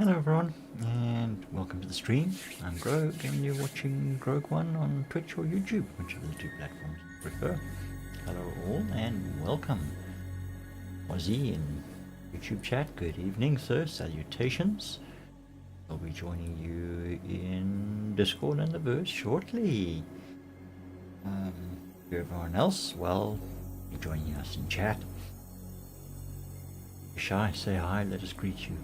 Hello everyone, and welcome to the stream. I'm Grogue, and you're watching Grogue1 on Twitch or YouTube, whichever the two platforms you prefer. Hello all, and welcome. Aussie in YouTube chat, good evening sir, salutations. I'll be joining you in Discord and the verse shortly. For everyone else, well, you're joining us in chat. Shy, say hi, let us greet you,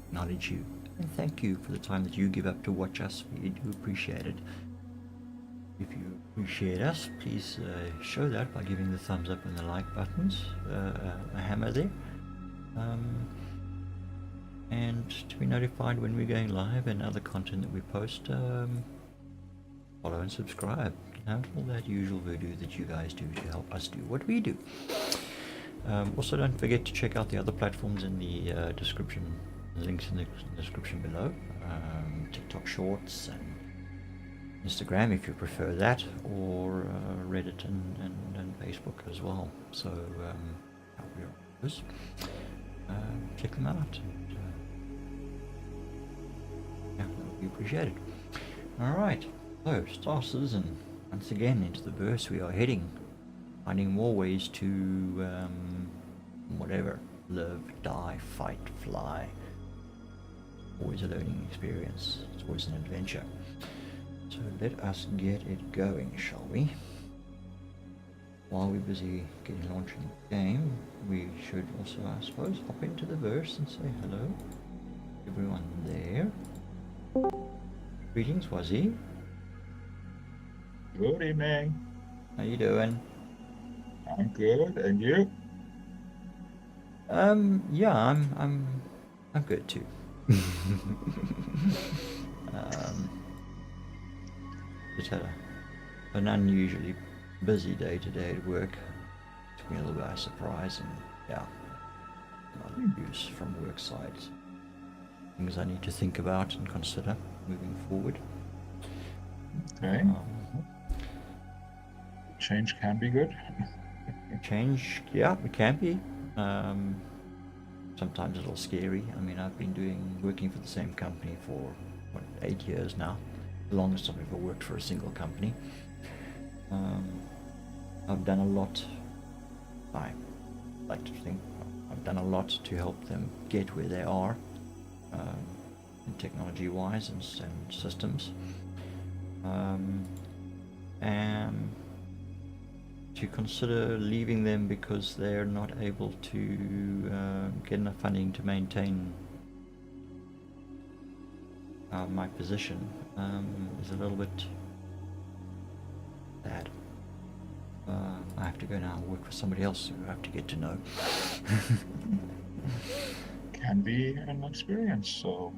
acknowledge you, and thank you for the time that you give up to watch us. We do appreciate it. If you appreciate us, please show that by giving the thumbs up and the like buttons, a hammer there, and to be notified when we're going live and other content that we post. Follow and subscribe, all that usual voodoo that you guys do to help us do what we do. Also, don't forget to check out the other platforms in the description, links in the description below. TikTok Shorts and Instagram if you prefer that, or Reddit and Facebook as well. So we're on those. Check them out. And, yeah, that would be appreciated. Alright, so Starses, and once again into the verse we are heading. Finding more ways to, whatever, live, die, fight, fly. Always a learning experience. It's always an adventure. So let us get it going, shall we? While we're busy getting launching the game, we should also, I suppose, hop into the verse and say hello. Everyone there. Greetings, Wazzy. Good evening. How you doing? I'm good, and you? Yeah, I'm good too. Just had an unusually busy day today at work. Took me a little bit by surprise, and yeah, a lot of news from work sides. Things I need to think about and consider moving forward. Okay. Change can be good. Change, yeah, it can be. Sometimes a little scary. I mean, I've been working for the same company for, 8 years now. The longest I've ever worked for a single company. I've done a lot. I like to think I've done a lot to help them get where they are, technology-wise and systems. And to consider leaving them because they're not able to get enough funding to maintain my position is a little bit sad. I have to go now and work for somebody else who I have to get to know. Can be an experience, so.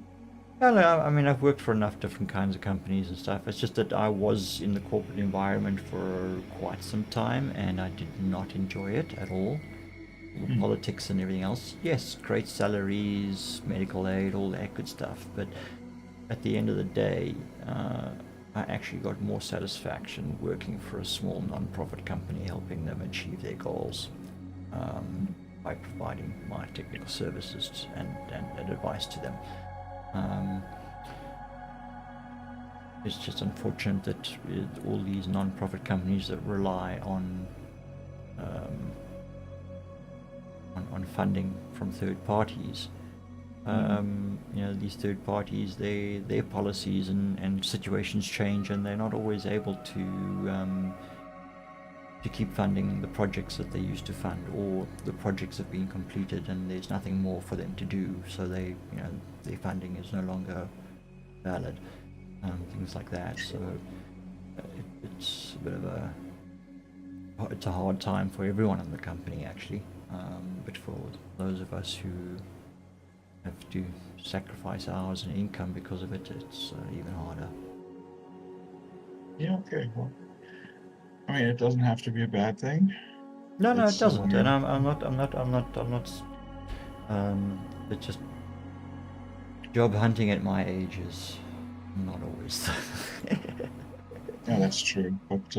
I mean, I've worked for enough different kinds of companies and stuff. It's just that I was in the corporate environment for quite some time, and I did not enjoy it at all. The politics and everything else. Yes, great salaries, medical aid, all that good stuff. But at the end of the day, I actually got more satisfaction working for a small non-profit company, helping them achieve their goals by providing my technical services and advice to them. It's just unfortunate that all these non-profit companies that rely on funding from third parties, these third parties, their policies and situations change, and they're not always able to keep funding the projects that they used to fund, or the projects have been completed and there's nothing more for them to do, so their funding is no longer valid, things like that. So it's a bit of a hard time for everyone in the company actually, but for those of us who have to sacrifice hours and income because of it, it's even harder. Yeah, okay, well, I mean, it doesn't have to be a bad thing. No, it doesn't, and I'm not. It's just job hunting at my age is not always. Yeah, that's true, but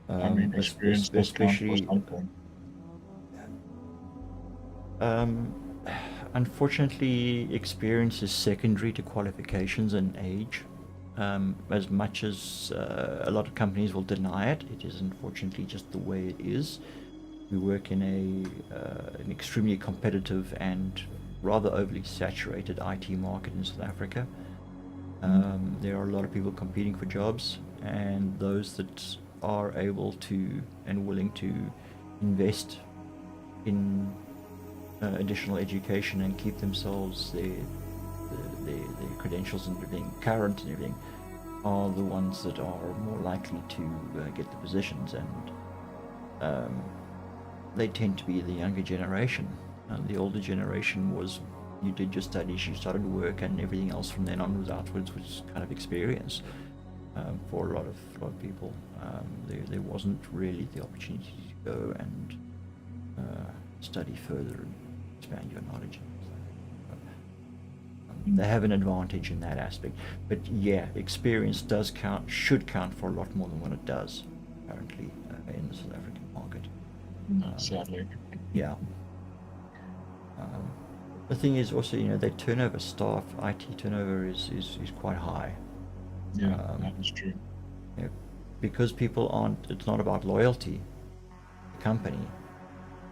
I mean, experience does count for especially. something. Unfortunately, experience is secondary to qualifications and age. As much as a lot of companies will deny it, it is unfortunately just the way it is. We work in an extremely competitive and rather overly saturated IT market in South Africa. There are a lot of people competing for jobs, and those that are able to and willing to invest in additional education and keep themselves their credentials and everything current and everything are the ones that are more likely to get the positions, and they tend to be the younger generation. The older generation was, you did your studies, you started work, and everything else from then onwards outwards was kind of experience for a lot of people. There wasn't really the opportunity to go and study further and expand your knowledge. They have an advantage in that aspect, but yeah, experience does count, should count for a lot more than what it does currently in the South African market. Sadly. Yeah. The thing is also, their turnover staff, IT turnover is quite high. Yeah, that is true. Because people aren't, it's not about loyalty to the company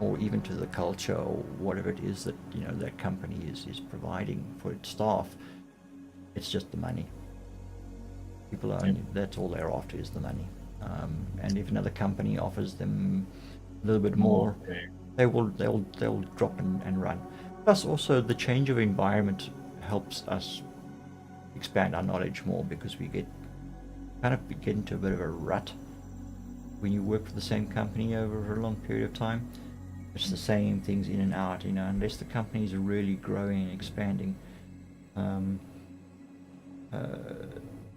or even to the culture or whatever it is that that company is providing for its staff. It's just the money. People are only, that's all they're after, is the money. And if another company offers them a little bit more, they'll drop and run. Plus also the change of environment helps us expand our knowledge more, because we get into a bit of a rut when you work for the same company over a long period of time. It's the same things in and out, unless the companies are really growing and expanding.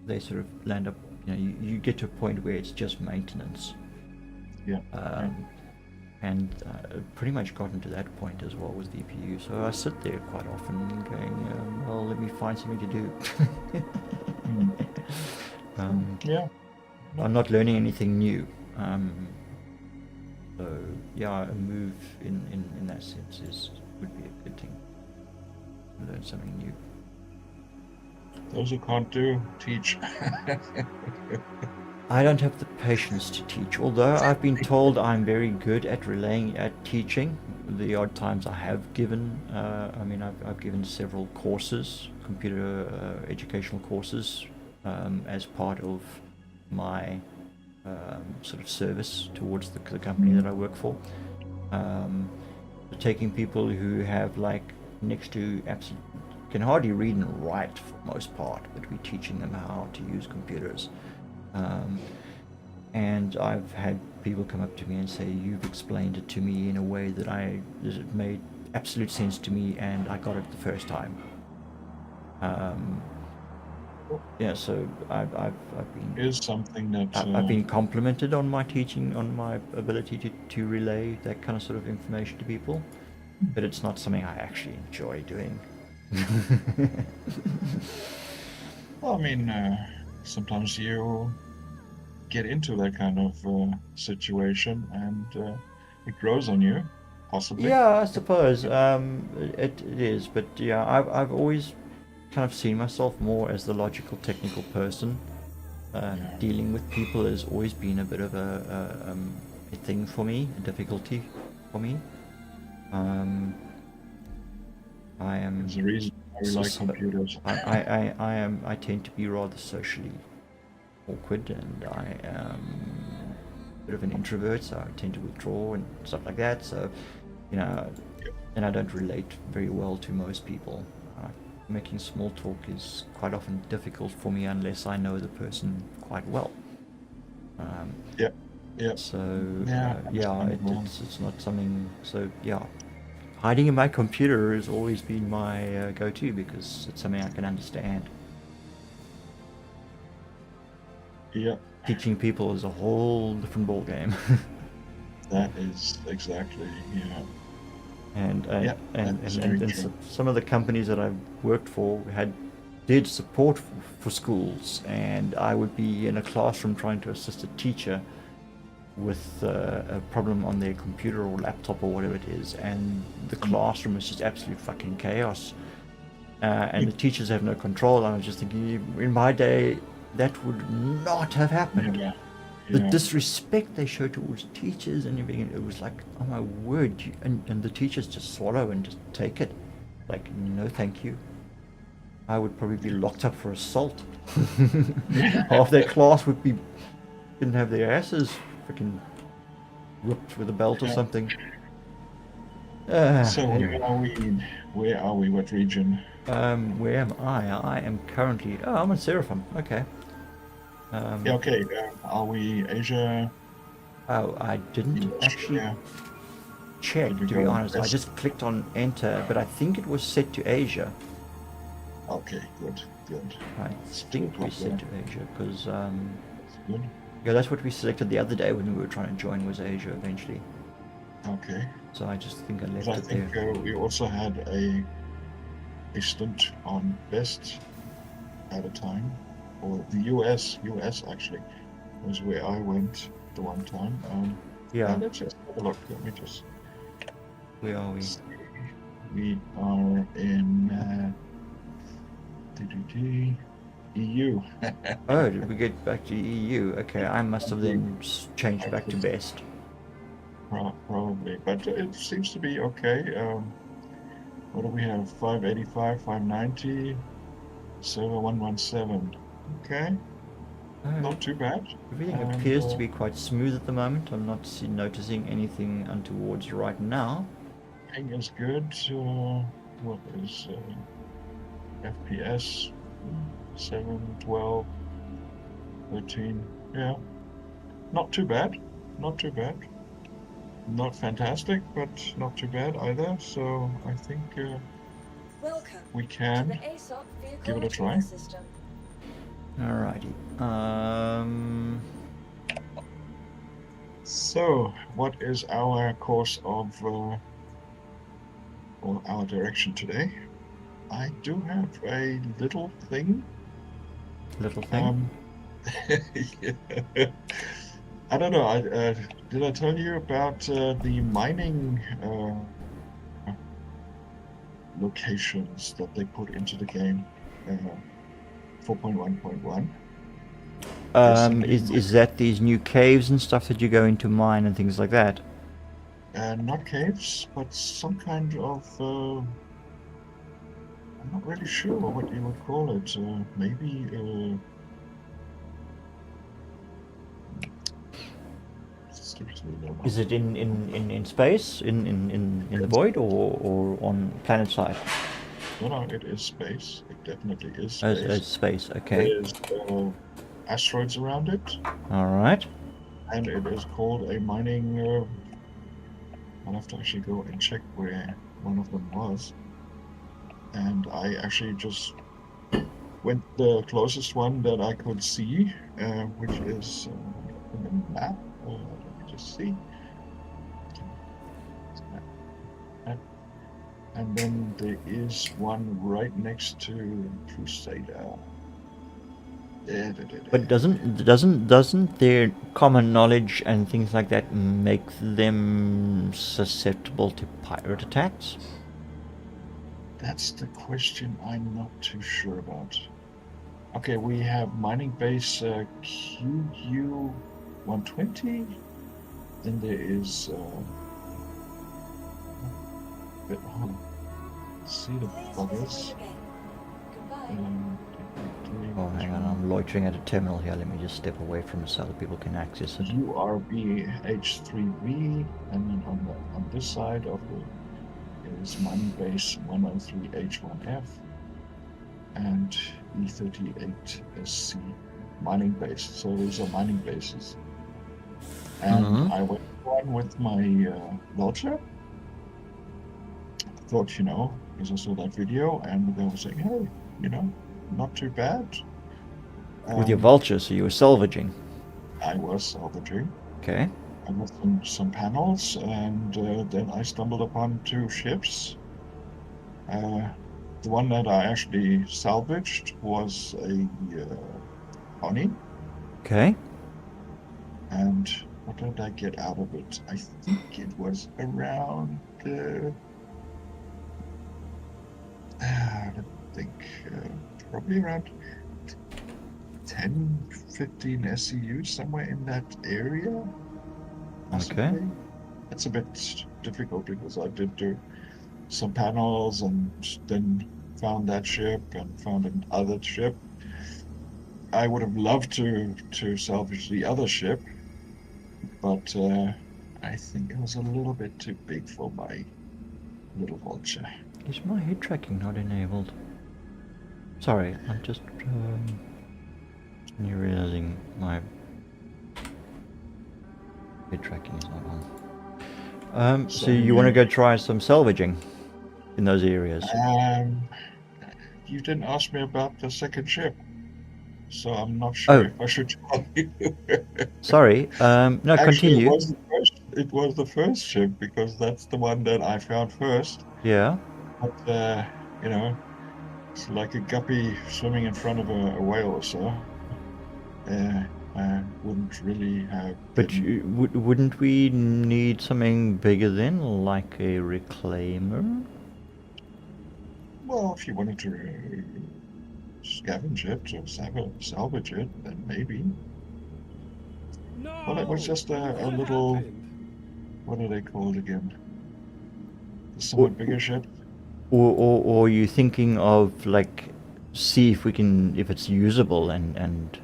They sort of land up, you get to a point where it's just maintenance. Yeah. And pretty much gotten to that point as well with VPU. So I sit there quite often going, well, let me find something to do. Yeah. I'm not learning anything new. So yeah, a move in that sense would be a good thing. Learn something new. Those who can't do, teach. I don't have the patience to teach, although I've been told I'm very good at teaching. The odd times I have given, I've given several courses, computer educational courses, as part of my sort of service towards the company that I work for. Taking people who have next to can hardly read and write for the most part, but we're teaching them how to use computers. And I've had people come up to me and say, you've explained it to me in a way that it made absolute sense to me, and I got it the first time. Yeah, so I've been Is something that I've been complimented on my teaching, on my ability to relay that kind of sort of information to people, but it's not something I actually enjoy doing. Well, sometimes you get into that kind of situation, and it grows on you, possibly. Yeah, I suppose it is, but yeah, I've always kind of seen myself more as the logical, technical person. Dealing with people has always been a bit of a thing for me, a difficulty for me. I am. There's a reason why we like computers. I tend to be rather socially awkward, and I am a bit of an introvert, so I tend to withdraw and stuff like that. So, and I don't relate very well to most people. Making small talk is quite often difficult for me unless I know the person quite well. Yeah. So it's not something. So yeah, hiding in my computer has always been my go-to, because it's something I can understand. Yeah. Teaching people is a whole different ball game. That is exactly, And true. some of the companies that I've worked for did support for schools, and I would be in a classroom trying to assist a teacher with a problem on their computer or laptop or whatever it is, and the classroom is just absolute fucking chaos. And the teachers have no control. I was just thinking, in my day, that would not have happened. Yeah. The disrespect they show towards teachers and everything, it was like, oh my word, and the teachers just swallow and just take it. Like, no thank you. I would probably be locked up for assault. Half their class didn't have their asses freaking ripped with a belt or something. So Anyway. where are we? What region? Where am I? I am currently. Oh, I'm in Seraphim. Okay. Yeah, okay. Are we Asia? Oh, I didn't actually check, Did we to be go honest. I west? just clicked on enter, but I think it was set to Asia. Okay, good. I think we set to Asia because That's good. yeah, that's what we selected the other day when we were trying to join, was Asia eventually. Okay. So I just think I left I it think there. we also had a stint on best at a time, or the US actually was where I went the one time. Yeah. Let's just have a look. Let me just. Where are we? See. We are in EU. Oh, did we get back to EU? Okay, I must have then changed back to best. Probably, but it seems to be okay. What do we have? 585, 590, server 117. Okay, not too bad. Everything And appears to be quite smooth at the moment. I'm not noticing anything untowards right now. ping is good. What is FPS? 7, 12, 13. Yeah, not too bad. Not too bad. Not fantastic, but not too bad either. So I think we can give it a try. Alrighty. So, what is our course of, or our direction today? I do have a little thing. Little thing? Yeah. I don't know. Did I tell you about the mining locations that they put into the game? 4.1.1. Is that these new caves and stuff that you go into mine and things like that? Not caves, but some kind of. I'm not really sure what you would call it. Maybe. Is it in space, in the void, or on planet side? No, it is space. It definitely is Oh, space. it's space. Okay. There's asteroids around it, All right. and it is called a mining. I'll have to actually go and check where one of them was, and I actually just went the closest one that I could see, which is in the map. Let me just see. And then there is one right next to Crusader. But doesn't their common knowledge and things like that make them susceptible to pirate attacks? That's the question I'm not too sure about. Okay, we have mining base QU120. Then there is see the buggers. Oh, hang on, I'm loitering at a terminal here. Let me just step away from it so that people can access it. URBH3V, and then on this side of it is mining base 103H1F and E38SC mining base. So these are mining bases. And I went on with my vulture. Thought, because I saw that video, and they were saying, hey, not too bad. With your vulture, so you were salvaging? I was salvaging. Okay. I got some panels, and then I stumbled upon 2 ships. The one that I actually salvaged was a pony. Okay. And what did I get out of it? I think it was around, I don't think, probably around 10, 15 SEUs, somewhere in that area, possibly. Okay. It's a bit difficult because I did do some panels and then found that ship and found another ship. I would have loved to salvage the other ship, but I think it was a little bit too big for my little vulture. Is my head tracking not enabled? Sorry, I'm just realizing my head tracking is not on. So you want to go try some salvaging in those areas? You didn't ask me about the second ship, so I'm not sure Oh. if I should tell you. Sorry. No, Actually, continue. it was the first ship because that's the one that I found first. Yeah. But you know, it's like a guppy swimming in front of a whale or so. I wouldn't really have But been. wouldn't we need something bigger then, like a reclaimer? Well, if you wanted to scavenge it or salvage it, then maybe. No! Well, it was just a What little. happened? What are they called again? The Or, somewhat bigger ship. or are you thinking of like, see if we can, if it's usable and.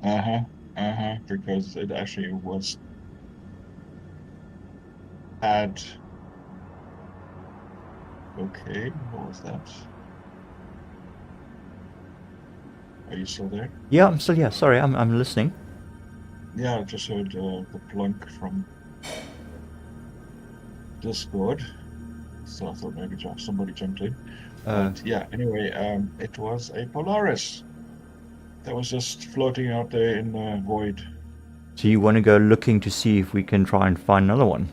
Uh-huh. Uh-huh. Because it actually had. Okay, what was that? Are you still there? Yeah, I'm still here. Sorry, I'm listening. Yeah, I just heard the plunk from Discord, so I thought maybe somebody jumped in. But yeah, anyway, it was a Polaris that was just floating out there in the void. So you want to go looking to see if we can try and find another one?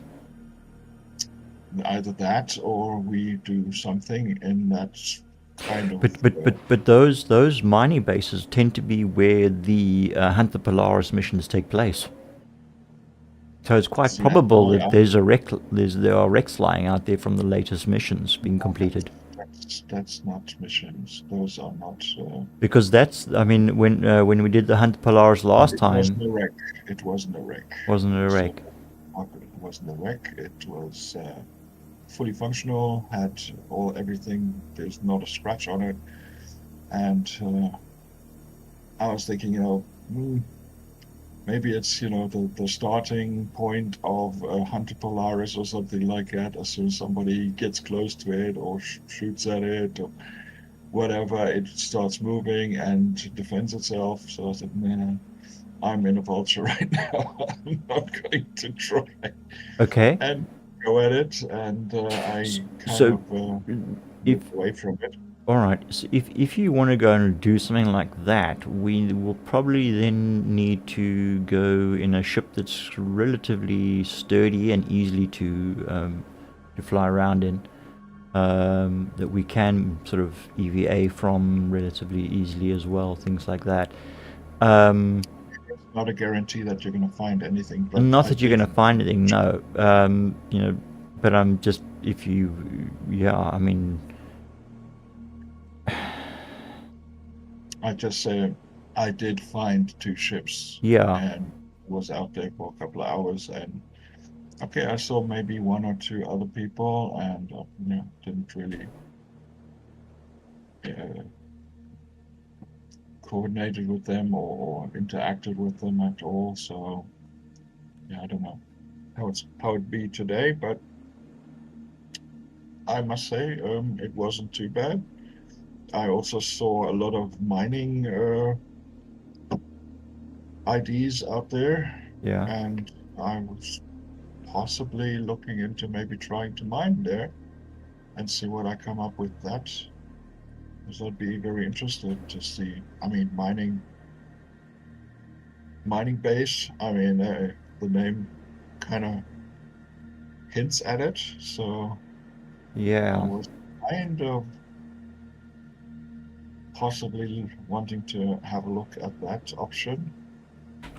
Either that or we do something in that kind of. But those mining bases tend to be where the Hunt the Polaris missions take place. So it's quite See, I probable know that there are wrecks lying out there from the latest missions being completed. that's not missions. Those are not. Because that's, I mean, when we did the Hunt Polaris last It time, wasn't a wreck. It wasn't a wreck. wasn't it a So wreck? it wasn't a wreck. It was fully functional. Had everything. There's not a scratch on it. And I was thinking, maybe it's the starting point of a Hunter Polaris or something like that. As soon as somebody gets close to it or shoots at it or whatever, it starts moving and defends itself. So I said, nah, I'm in a vulture right now. I'm not going to try Okay. and go at it. And I kind So, of if moved away from it. all right, so if you want to go and do something like that, we will probably then need to go in a ship that's relatively sturdy and easily to fly around in. That we can sort of EVA from relatively easily as well, things like that. It's not a guarantee that you're going to find anything, but Not I that you're did. going to find anything, no. But I'm just, if you, yeah, I mean, I just say I did find two ships yeah, and was out there for a couple of hours. And okay, I saw maybe one or two other people and didn't really uh, coordinated with them or interacted with them at all. So yeah, I don't know how it'd be today, but I must say it wasn't too bad. I also saw a lot of mining IDs out there, yeah. and I was possibly looking into maybe trying to mine there and see what I come up with that. Because I'd be very interested to see. I mean, mining base. I mean, the name kind of hints at it, so I Yeah. was kind of possibly wanting to have a look at that option.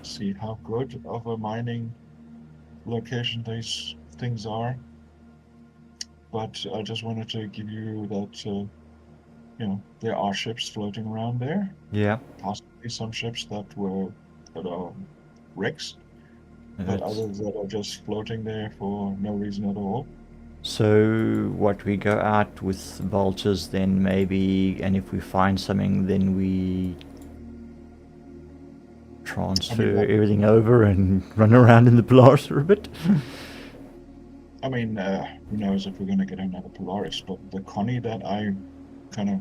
see how good of a mining location these things are. But I just wanted to give you that, there are ships floating around there. Yeah. Possibly some ships that are wrecks, but That's, others that are just floating there for no reason at all. so what, we go out with vultures then maybe, and if we find something, then we transfer like, everything over and run around in the Polaris for a bit. who knows if we're going to get another Polaris, but the Connie that I kind of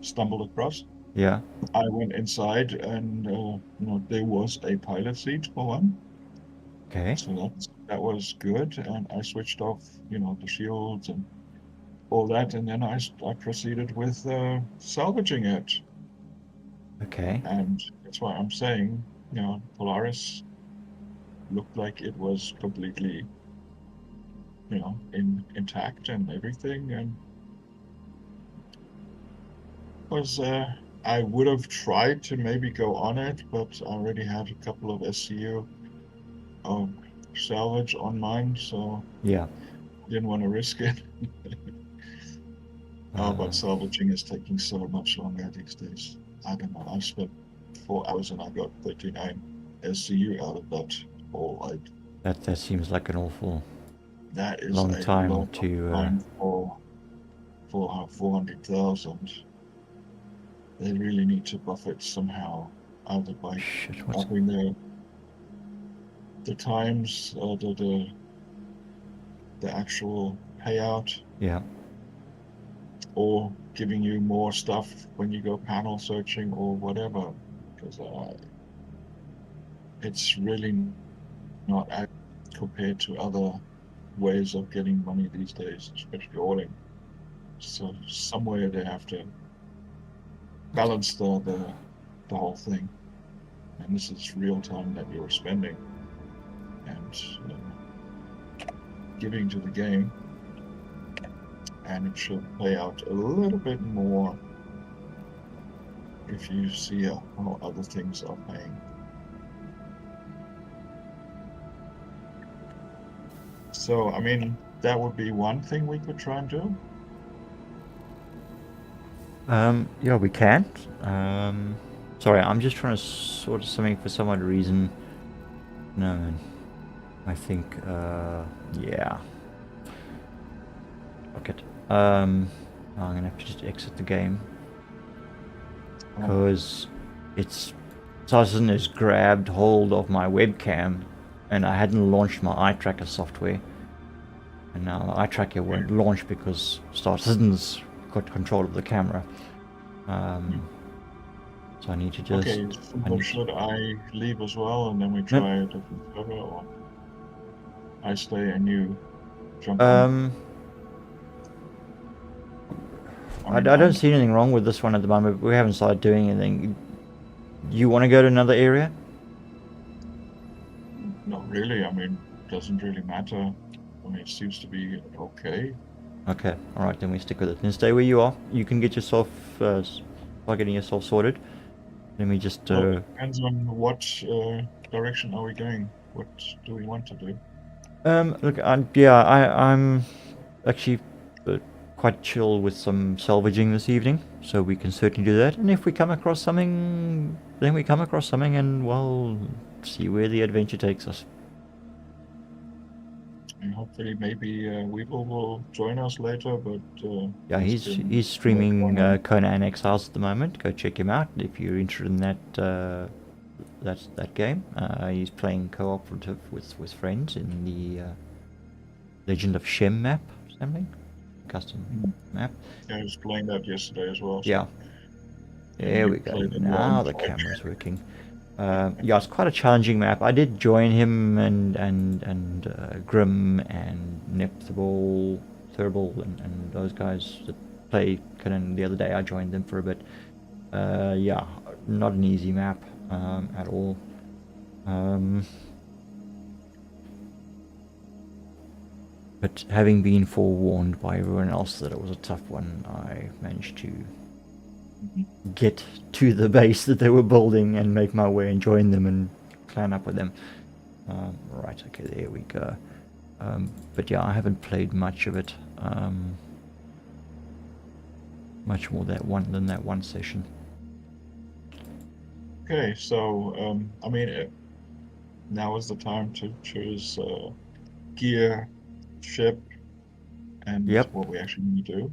stumbled across, Yeah. I went inside and, there was a pilot seat for one. Okay. So that was good. And I switched off, the shields and all that. And then I proceeded with salvaging it. Okay. And that's why I'm saying, Polaris looked like it was completely, intact and everything. And was I would have tried to maybe go on it, but I already had a couple of SCU salvage on mine, so Yeah. didn't want to risk it. But salvaging is taking so much longer these days. I don't know. I spent 4 hours and I got 39 SCU out of that whole. That seems like an awful That is long a time long to. time for 400,000. They really need to buff it somehow, either by Shit. What's? upping the times, the actual payout, Yeah. or giving you more stuff when you go panel searching or whatever, because it's really not as compared to other ways of getting money these days, especially ordering. So somewhere they have to balance the whole thing, and this is real time that you're spending and giving to the game, and it should pay out a little bit more if you see how other things are paying. So, that would be one thing we could try and do. Yeah, we can. Sorry, I'm just trying to sort something for some odd reason. No, man. I think, yeah. Fuck it. I'm gonna have to just exit the game. Because Sarsen has grabbed hold of my webcam and I hadn't launched my eye tracker software. And now the eye tracker won't launch because Star Citizen's got control of the camera. So I need to just. Okay, should I leave as well and then we try a different server, or I stay and you jump on? I don't see anything wrong with this one at the moment. We haven't started doing anything. You want to go to another area? Not really. Doesn't really matter. It seems to be okay. Okay, alright, then we stick with it. Then stay where you are. You can get yourself, start getting yourself sorted. Let me just, Well, it depends on what direction are we going. What do we want to do? Look, I'm actually quite chill with some salvaging this evening, so we can certainly do that. And if we come across something, then we come across something, and well, see where the adventure takes us. And hopefully, maybe Weevil will join us later. But yeah, he's streaming Conan Exiles at the moment. Go check him out if you're interested in that game. He's playing cooperative with friends in the Legend of Shem map, something custom map. Yeah, I was playing that yesterday as well. So. Yeah. There we go. Now the camera's working. Yeah, it's quite a challenging map. I did join him and Grim and Nepthable, and those guys that play Conan the other day. I joined them for a bit. Yeah, not an easy map at all. But having been forewarned by everyone else that it was a tough one, I managed to get to the base that they were building and make my way and join them and clan up with them. Right, okay, there we go. But yeah, I haven't played much of it. Much more than that one session. Okay, so I mean, now is the time to choose gear, ship, and Yep. what we actually need to do.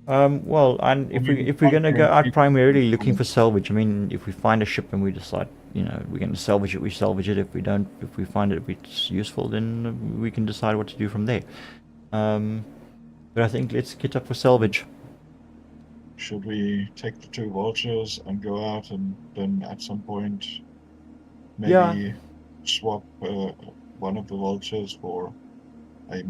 Well, and I if mean, we're gonna go out primarily looking for salvage. salvage, I mean, if we find a ship and we decide, you know, we're gonna salvage it, we salvage it. If we don't, if we find it it's useful, then we can decide what to do from there. But I think let's get up for salvage. Should we take the 2 vultures and go out and then at some point Yeah, maybe swap one of the vultures a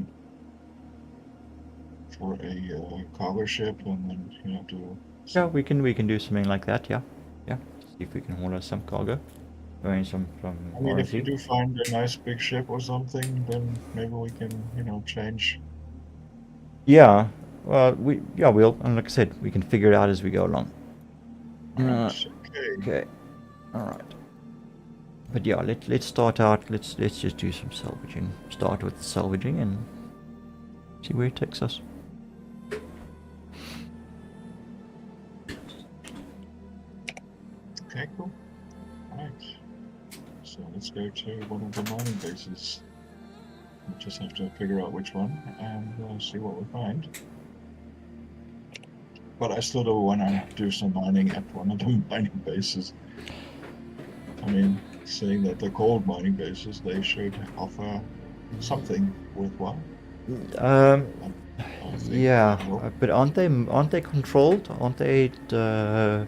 cargo ship and then do yeah, some. we can do something like that. Yeah, yeah. See if we can haul us some cargo. I mean, some from I mean, if we RC. do find a nice big ship or something, then maybe we can change. Yeah. Well, we'll, and like I said, we can figure it out as we go along. Right. Okay. Okay. All right. But yeah, let's start out. Let's just do some salvaging. Start with salvaging and see where it takes us. Okay. Cool. All right. So let's go to one of the mining bases. We just have to figure out which one and see what we find. But I still do want to do some mining at one of the mining bases. I mean, saying that they're called mining bases, they should offer something worthwhile. I think Yeah, they will. but aren't they controlled? Aren't they? No,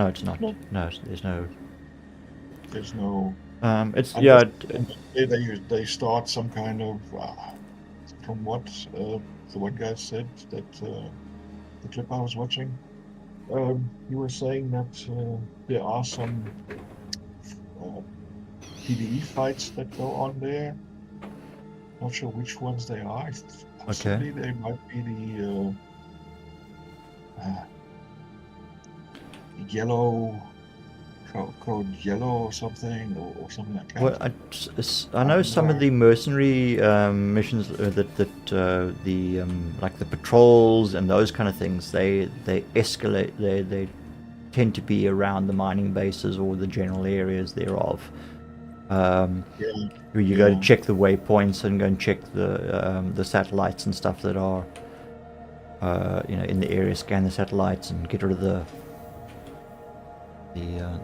it's not. No, No, there's no. there's no. It's Unless yeah. they start some kind of. From what the one guy said that the clip I was watching, he was saying that there are some PvE fights that go on there. Not sure which ones they are. Possibly they might be the yellow code yellow or something or something like that. Well, I know some of the mercenary missions that the like the patrols and those kind of things. They escalate. They tend to be around the mining bases or the general areas thereof. Where you go to check the waypoints and go and check the satellites and stuff that are in the area. Scan the satellites and get rid of the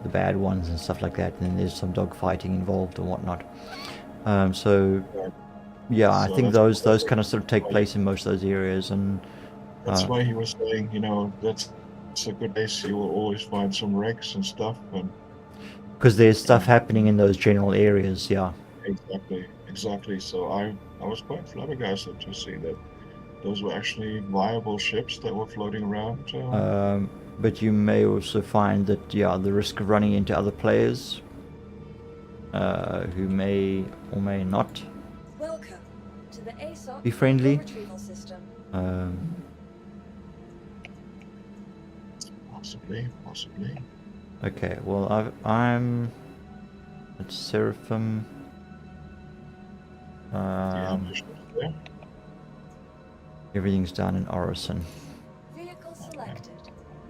bad ones and stuff like that. And then there's some dogfighting involved and whatnot. So yeah, I think those kind of sort of take place in most of those areas, and that's why he was saying, that's a good base. You will always find some wrecks and stuff, and because there's stuff happening in those general areas. Yeah, exactly. So I was quite flabbergasted to see that those were actually viable ships that were floating around. But you may also find that the risk of running into other players who may or may not Welcome to the ASOC be friendly. retrieval system. Possibly. Okay, well I'm at Seraphim. There. Everything's down in Orison. Vehicle selected.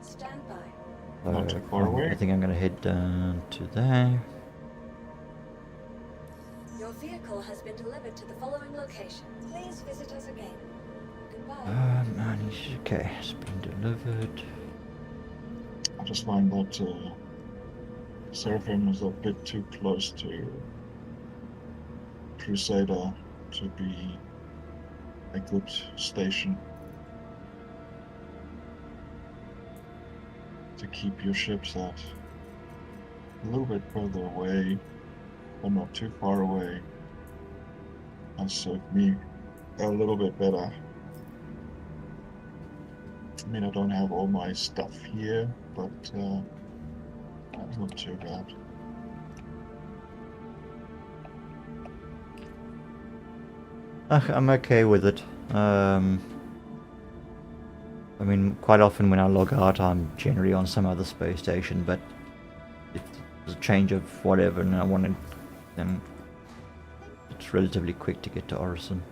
Stand by. Not too far away. I think I'm gonna head down to there. Your vehicle has been delivered to the following location. Please visit us again. Goodbye. Okay, it's been delivered. I just find that Seraphim is a bit too close to Crusader to be a good station to keep your ships at. A little bit further away, but not too far away, and serve me a little bit better. I mean, I don't have all my stuff here, but that's not too bad. I'm okay with it. I mean, quite often when I log out, I'm generally on some other space station, but as a change of whatever, and I wanted, then it's relatively quick to get to Orison.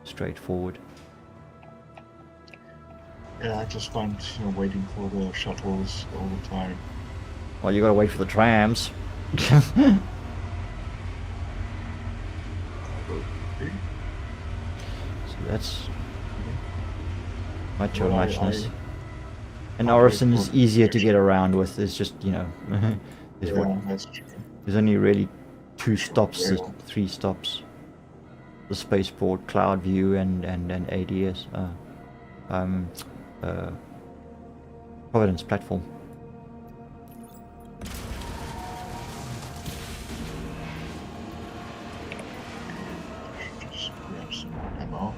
Straightforward. Yeah, I just find waiting for the shuttles all the time. Well, you gotta wait for the trams. So that's much of Well, muchness. And I'll wait Orison is for easier to connection. get around with. It's just, there's Yeah, that's true. there's only really 2 stops, rail. 3 stops. The spaceport, cloud view, and ADS. Providence platform. Just grab some more ammo,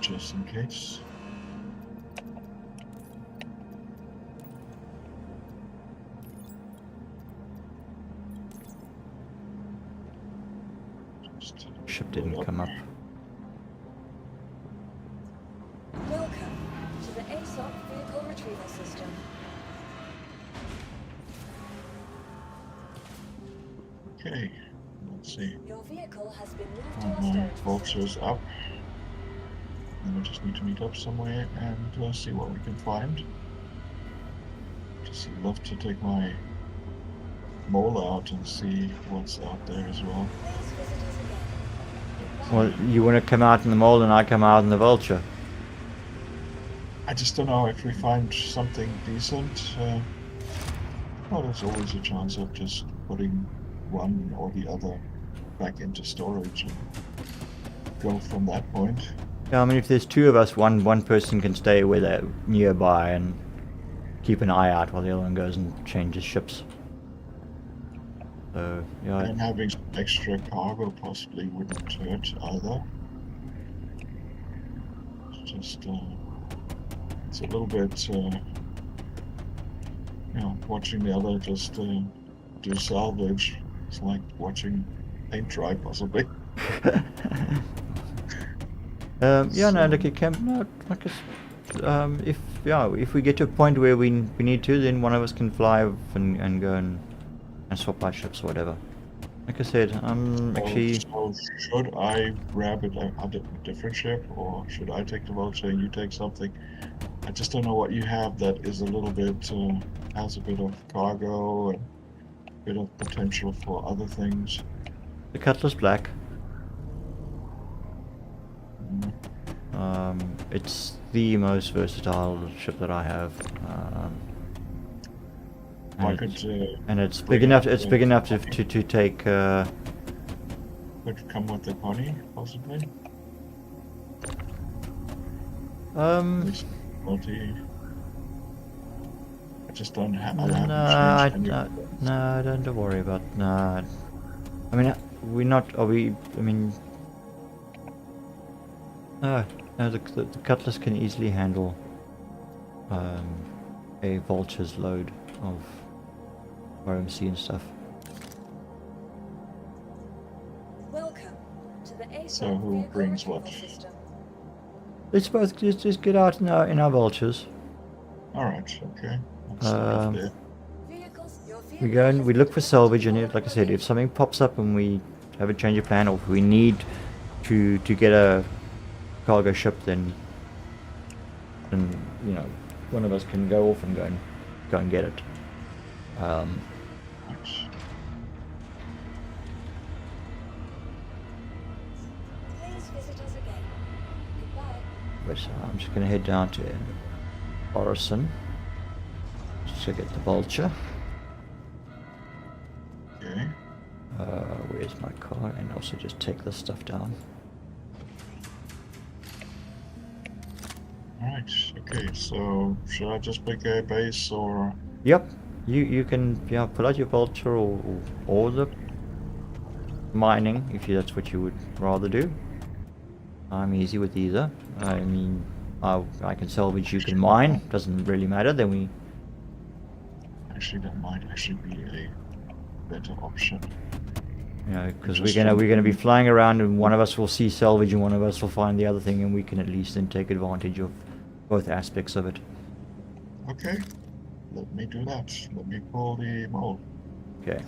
just in case. Just Ship load didn't come up. Welcome to the ASOP vehicle retrieval system. Okay, let's see. Your vehicle has been moved to our My storage vultures facility. up. And we just need to meet up somewhere and see what we can find. Just love to take my mole out and see what's out there as well. Please visit us again. Well, you want to come out in the mole and I come out in the vulture. I just don't know if we find something decent. Well, there's always a chance of just putting one or the other back into storage and go from that point. Yeah, I mean, if there's 2 of us, one person can stay with nearby and keep an eye out while the other one goes and changes ships. So, yeah. And having some extra cargo possibly wouldn't hurt either. It's just, it's a little bit, watching the other just do salvage. It's like watching paint dry, possibly. Yeah, no, look, it can, no, like, if we get to a point where we need to, then one of us can fly and go and swap our ships or whatever. Like I said, I'm actually... So should I grab a different ship, or should I take the vulture and you take something? I just don't know what you have that is a little bit, has a bit of cargo and a bit of potential for other things. The Cutlass Black. Mm. It's the most versatile ship that I have. I And could, it's, and it's bring big enough. up It's the big enough to pony. to take. Could come with the pony, possibly. At least multi. I just don't have. I haven't changed any. No, don't worry about. No, I mean, we're not. Are we? I mean, no. The Cutlass can easily handle a vulture's load of RMC and stuff. Welcome to the ASOP So who vehicle brings retrieval what? system. Let's both just get out in our vultures. All right. Okay. Let's start off there. We go and we look for salvage, and like I said, if something pops up and we have a change of plan, or if we need to get a cargo ship, then one of us can go off and go and get it. Nice. Please visit us again. Goodbye. But I'm just going to head down to Orison just to get the vulture. Okay. Where's my car? And also just take this stuff down. Alright, okay, so should I just pick a base or... Yep, you can pull out your vulture or the mining if that's what you would rather do. I'm easy with either. I mean, I can salvage, you can mine. Doesn't really matter. Then we. Actually, that might actually be a better option. Because Just we're gonna be flying around, and one of us will see salvage, and one of us will find the other thing, and we can at least then take advantage of both aspects of it. Okay, let me do that. Let me pull the mold. Okay.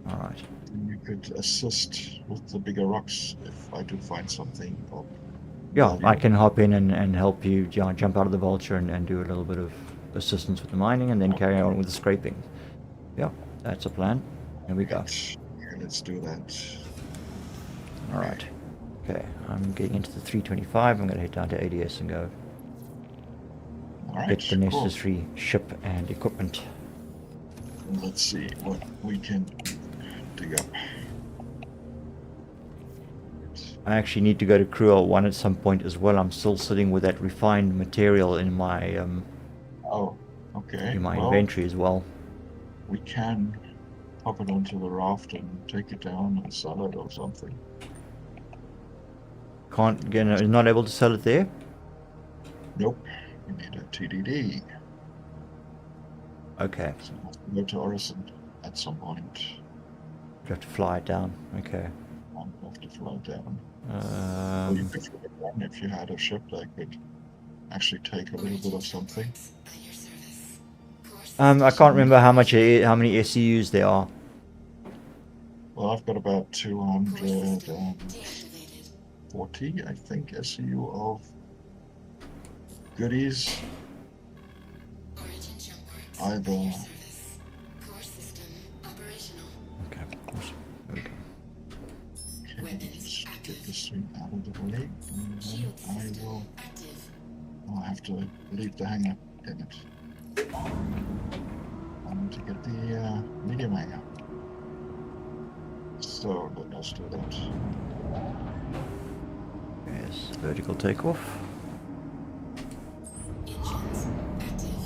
All right. And you could assist with the bigger rocks if I do find something of Yeah, I value. can hop in and help you jump out of the vulture and do a little bit of assistance with the mining and then carry on with the scraping. Yeah, that's a plan. Here we go. Right. Okay, let's do that. All right. Okay, I'm getting into the 325. I'm going to head down to ADS and go All right, get the cool. necessary ship and equipment. Let's see what we can dig up. I actually need to go to Cruel 1 at some point as well. I'm still sitting with that refined material in my Oh, okay. Well, inventory as well. we can pop it onto the raft and take it down and sell it or something. Can't get not able to sell it there. Nope. We need a TDD. Okay, So we'll have to go to Orison at some point. you have to fly it down. Okay. I'll have to fly down. Or you could fly down if you had a ship that could actually take a little bit of something. I can't remember how many SCUs there are. Well, I've got about 240, I think, SCU of goodies. Either. Okay, of course. Okay. Okay, let's get this thing out of the way, and then I'll have to leave the hangar. Damn it. I need to get the medium hangar. So let us do that. Yes, vertical takeoff.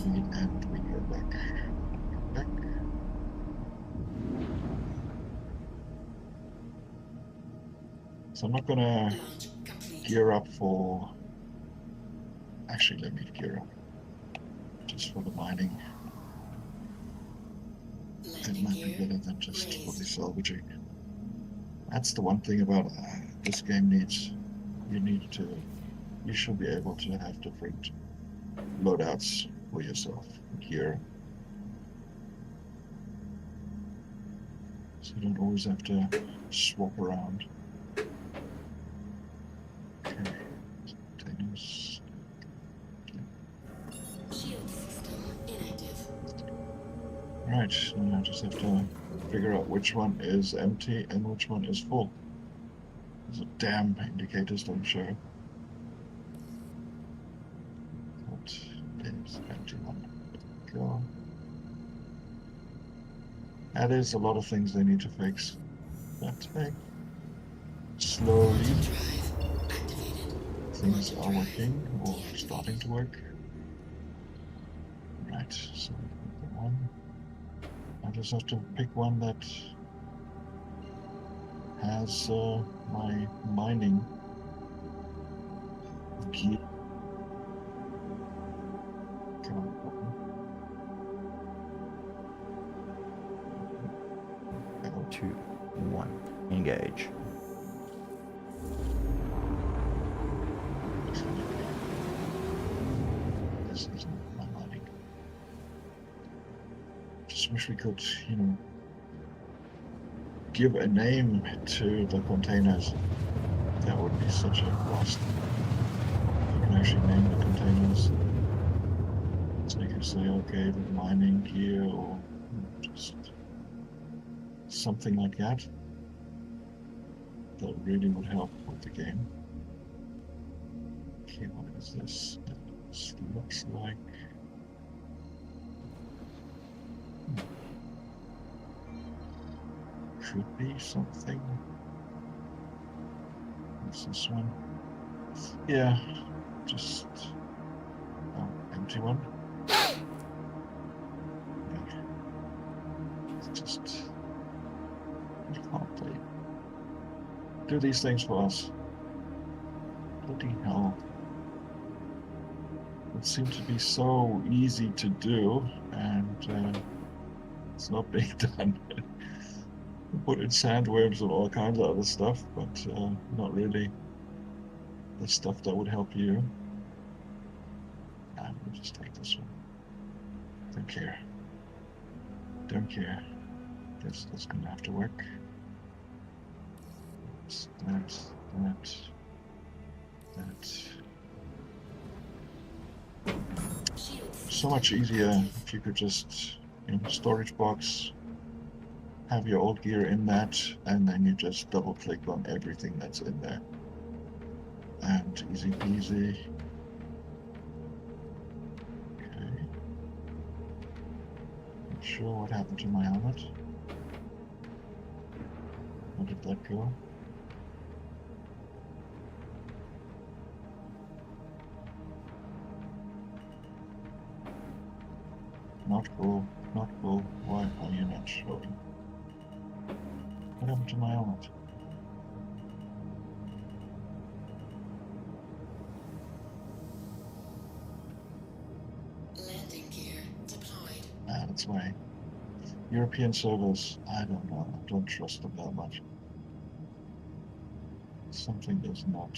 And we go back. Back. So I'm not gonna gear up for. Actually, let me gear up just for the mining. It might be better than just for the salvaging. That's the one thing about this game needs. You should be able to have different loadouts for yourself, gear. So you don't always have to swap around. Okay. Containers. Right, now I just have to figure out which one is empty and which one is full. The damn indicators don't show. What is empty one? Go. That is a lot of things they need to fix. But hey, slowly things are working or starting to work. Right, so one. I just have to pick one that has my mining gear. Come on, button. 2, 1, engage. This isn't my mining. Just wish we could, give a name to the containers. That would be such a blast. You can actually name the containers. So you can say, okay, the mining gear or just something like that. That really would help with the game. Okay, what is this? This looks like. Could be something. What's this one? Yeah, just empty one. It's just you can't play. Do these things for us. Bloody hell. It seems to be so easy to do, and it's not being done. Put in sandworms and all kinds of other stuff, but not really the stuff that would help you. And we'll just take this one. Don't care. Don't care. Guess that's gonna have to work. That. So much easier if you could just, storage box, have your old gear in that, and then you just double click on everything that's in there. And easy peasy. Okay. Not sure what happened to my helmet. Where did that go? Not cool. Not cool. Why are you not showing? What happened to my helmet? Landing gear deployed. Ah, that's why. European servers, I don't know. I don't trust them that much. Something is not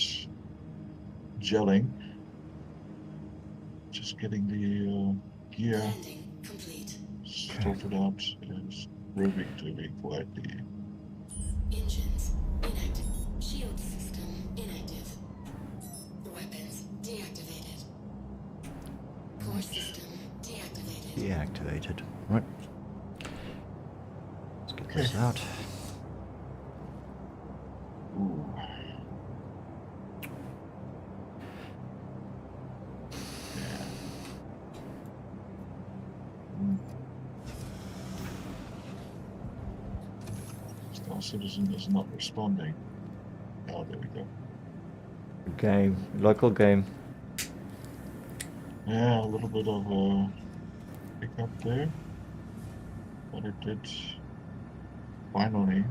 gelling. Just getting the gear Landing complete. sorted out is proving to be quite the Engines inactive. Shield system inactive. Weapons deactivated. Core system deactivated. Deactivated. Right. Let's get Okay. this out. Ooh. Yeah. Star Citizen is not responding. Oh, there we go. Game. Local game. Yeah, a little bit of a hiccup there, but it did finally.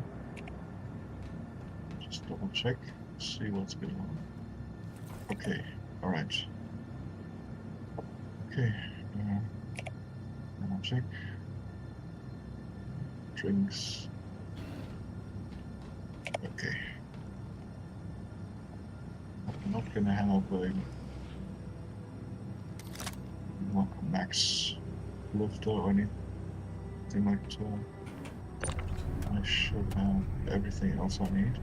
Just double check, see what's going on. Okay, all right. Okay, double check. Drinks. Okay. I'm not gonna have a max lifter or anything like that. I should have everything else I need.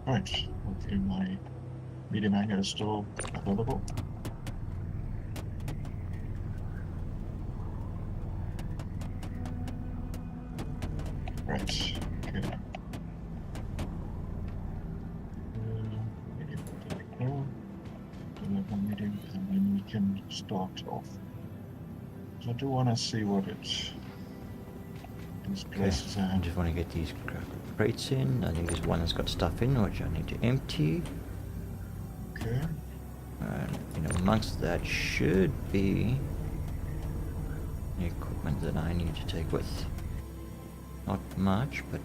Alright, hopefully my medium hanger is still available. Right, okay. Medium, there we go. Deliver medium, and then we can start off. So I do want to see what these Okay. places I have. just want to get these crates in. I think there's one that's got stuff in which I need to empty. Okay. And amongst that should be the equipment that I need to take with. Not much, but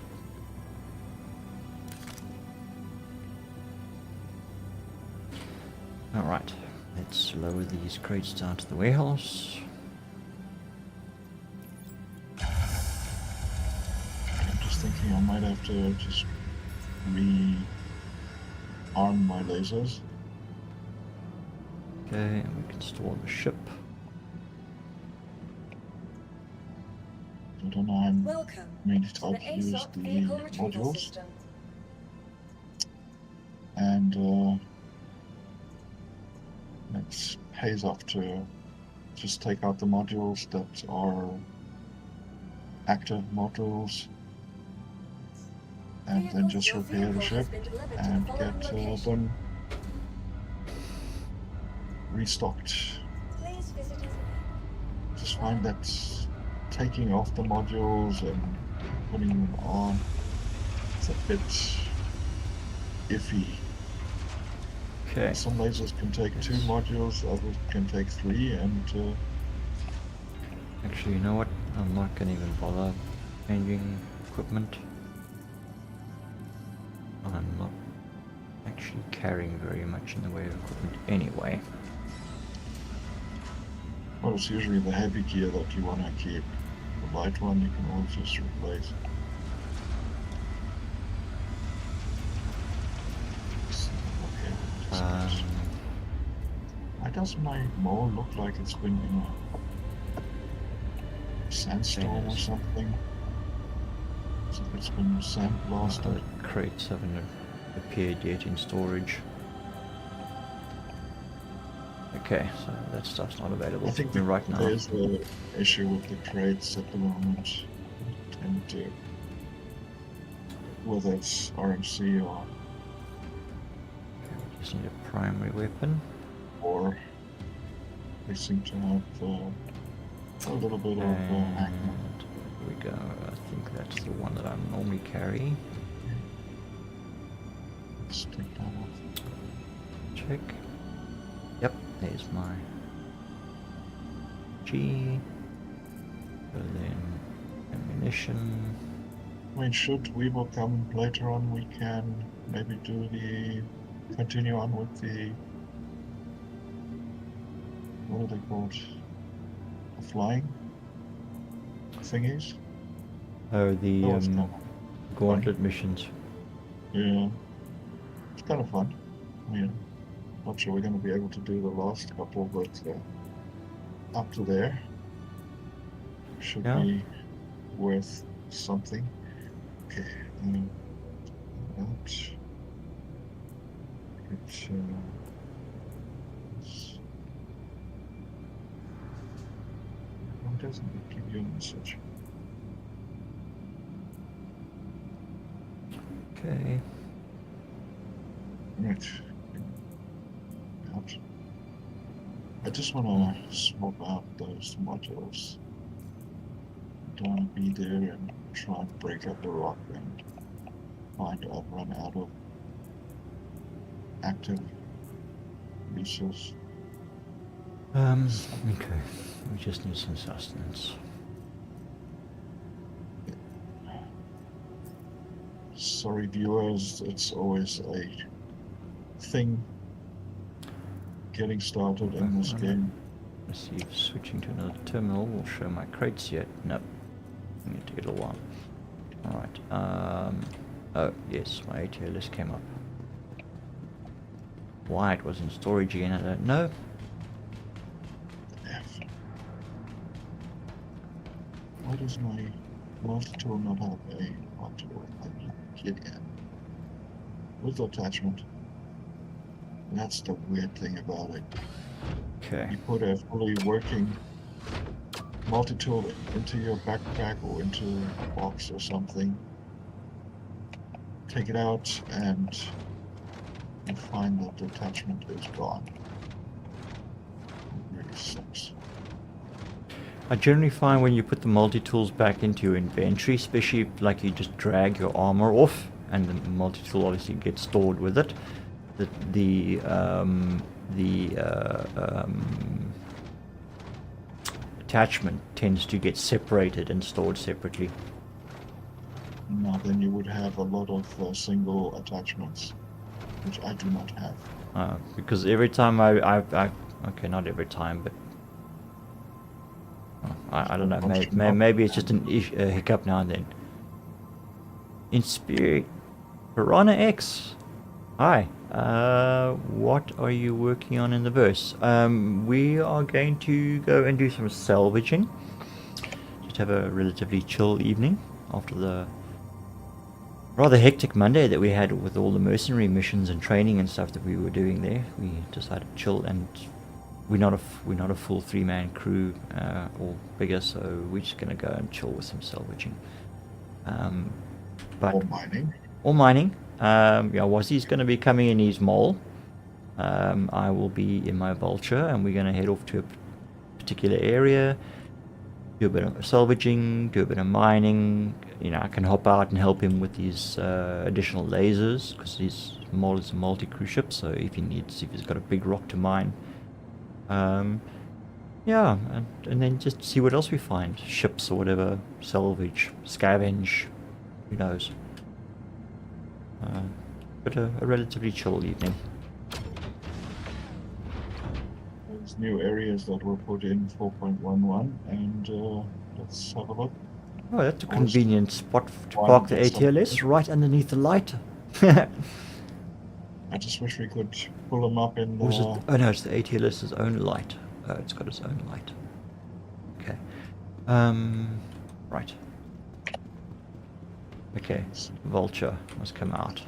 alright. Let's lower these crates down to the warehouse. I'm just thinking I might have to just re-arm my lasers. Okay, and we can store the ship. I don't know, I'm Welcome mainly to trying the to use ASOC the vehicle retrieval modules, system. and it pays off to just take out the modules that are active modules, and then just Your repair the vehicle ship has been delivered to the and following get location. them restocked. Please visit us again. Just find that taking off the modules and putting them on is a bit iffy. Okay. Some lasers can take 2 modules, others can take 3, and Actually, you know what? I'm not gonna even bother changing equipment. I'm not actually carrying very much in the way of equipment anyway. well, it's usually the heavy gear that you want to keep. The light one you can always just replace. Okay, just Um, why does does my mole look like it's been in a sandstorm or Yes. something? As if it's been sandblasted. The crates haven't appeared yet in storage. Okay, so that stuff's not available I to think me right now. there's an issue with the crates at the moment. And whether it's RMC or Okay, we just need a primary weapon. they seem to have a little bit of And hack. here we go. I think that's the one that I normally carry. Let's take that off. Check. Yep, there's my G. So then ammunition. I mean, should Weevil come later on, we can maybe continue on with the, what are they called? The flying thingies? Oh, the That was kind of gauntlet missions. Yeah, it's kind of fun. I mean, not sure we're going to be able to do the last couple, but up to there should Yeah. be worth something. Okay, that. Why doesn't it give you a message? Okay. Right. Out. I just want to smoke out those modules. Don't want to be there and try and break up the rock and find I've run out of active resource. Okay. We just need some sustenance. Sorry, viewers, it's always a thing getting started in this game. Let's see if switching to another terminal will show my crates yet. Nope. I need to get a one. Alright. Oh, yes, my ATL list came up. Why it was in storage again, I don't know. F. Why does my multi-tool not have a multi-tool? Kit in with attachment. That's the weird thing about it. Okay. You put a fully working multi-tool into your backpack or into a box or something. Take it out and you find that the attachment is gone. It really sucks. I generally find when you put the multi-tools back into your inventory, especially if, like, you just drag your armor off and the multi-tool obviously gets stored with it, that the attachment tends to get separated and stored separately. Now then you would have a lot of single attachments, which I do not have. Because every time I okay, not every time, but I don't know, maybe it's just a hiccup now and then. In spirit, Piranha X, hi. What are you working on in the verse? We are going to go and do some salvaging. Just have a relatively chill evening after the rather hectic Monday that we had with all the mercenary missions and training and stuff that we were doing there. We decided to chill, and we're not a full 3-man crew or bigger, so we're just gonna go and chill with some salvaging. But Or mining. Or mining. Yeah, Wazzy's going to be coming in his mole. I will be in my vulture, and we're going to head off to a particular area, do a bit of salvaging, do a bit of mining. You know, I can hop out and help him with these additional lasers, because his mole is a multi-crew ship, so if he's got a big rock to mine. Yeah, and then just see what else we find. Ships or whatever, salvage, scavenge, who knows. But a relatively chill evening. There's new areas that were put in 4.11, and let's have a look. Oh, that's a Or is convenient spot to one park the or something. ATLS, right underneath the light. I just wish we could pull them up in. Or was it? Oh no, it's the ATLS's own light. Oh, it's got its own light. Okay. Right. Okay. Vulture must come out.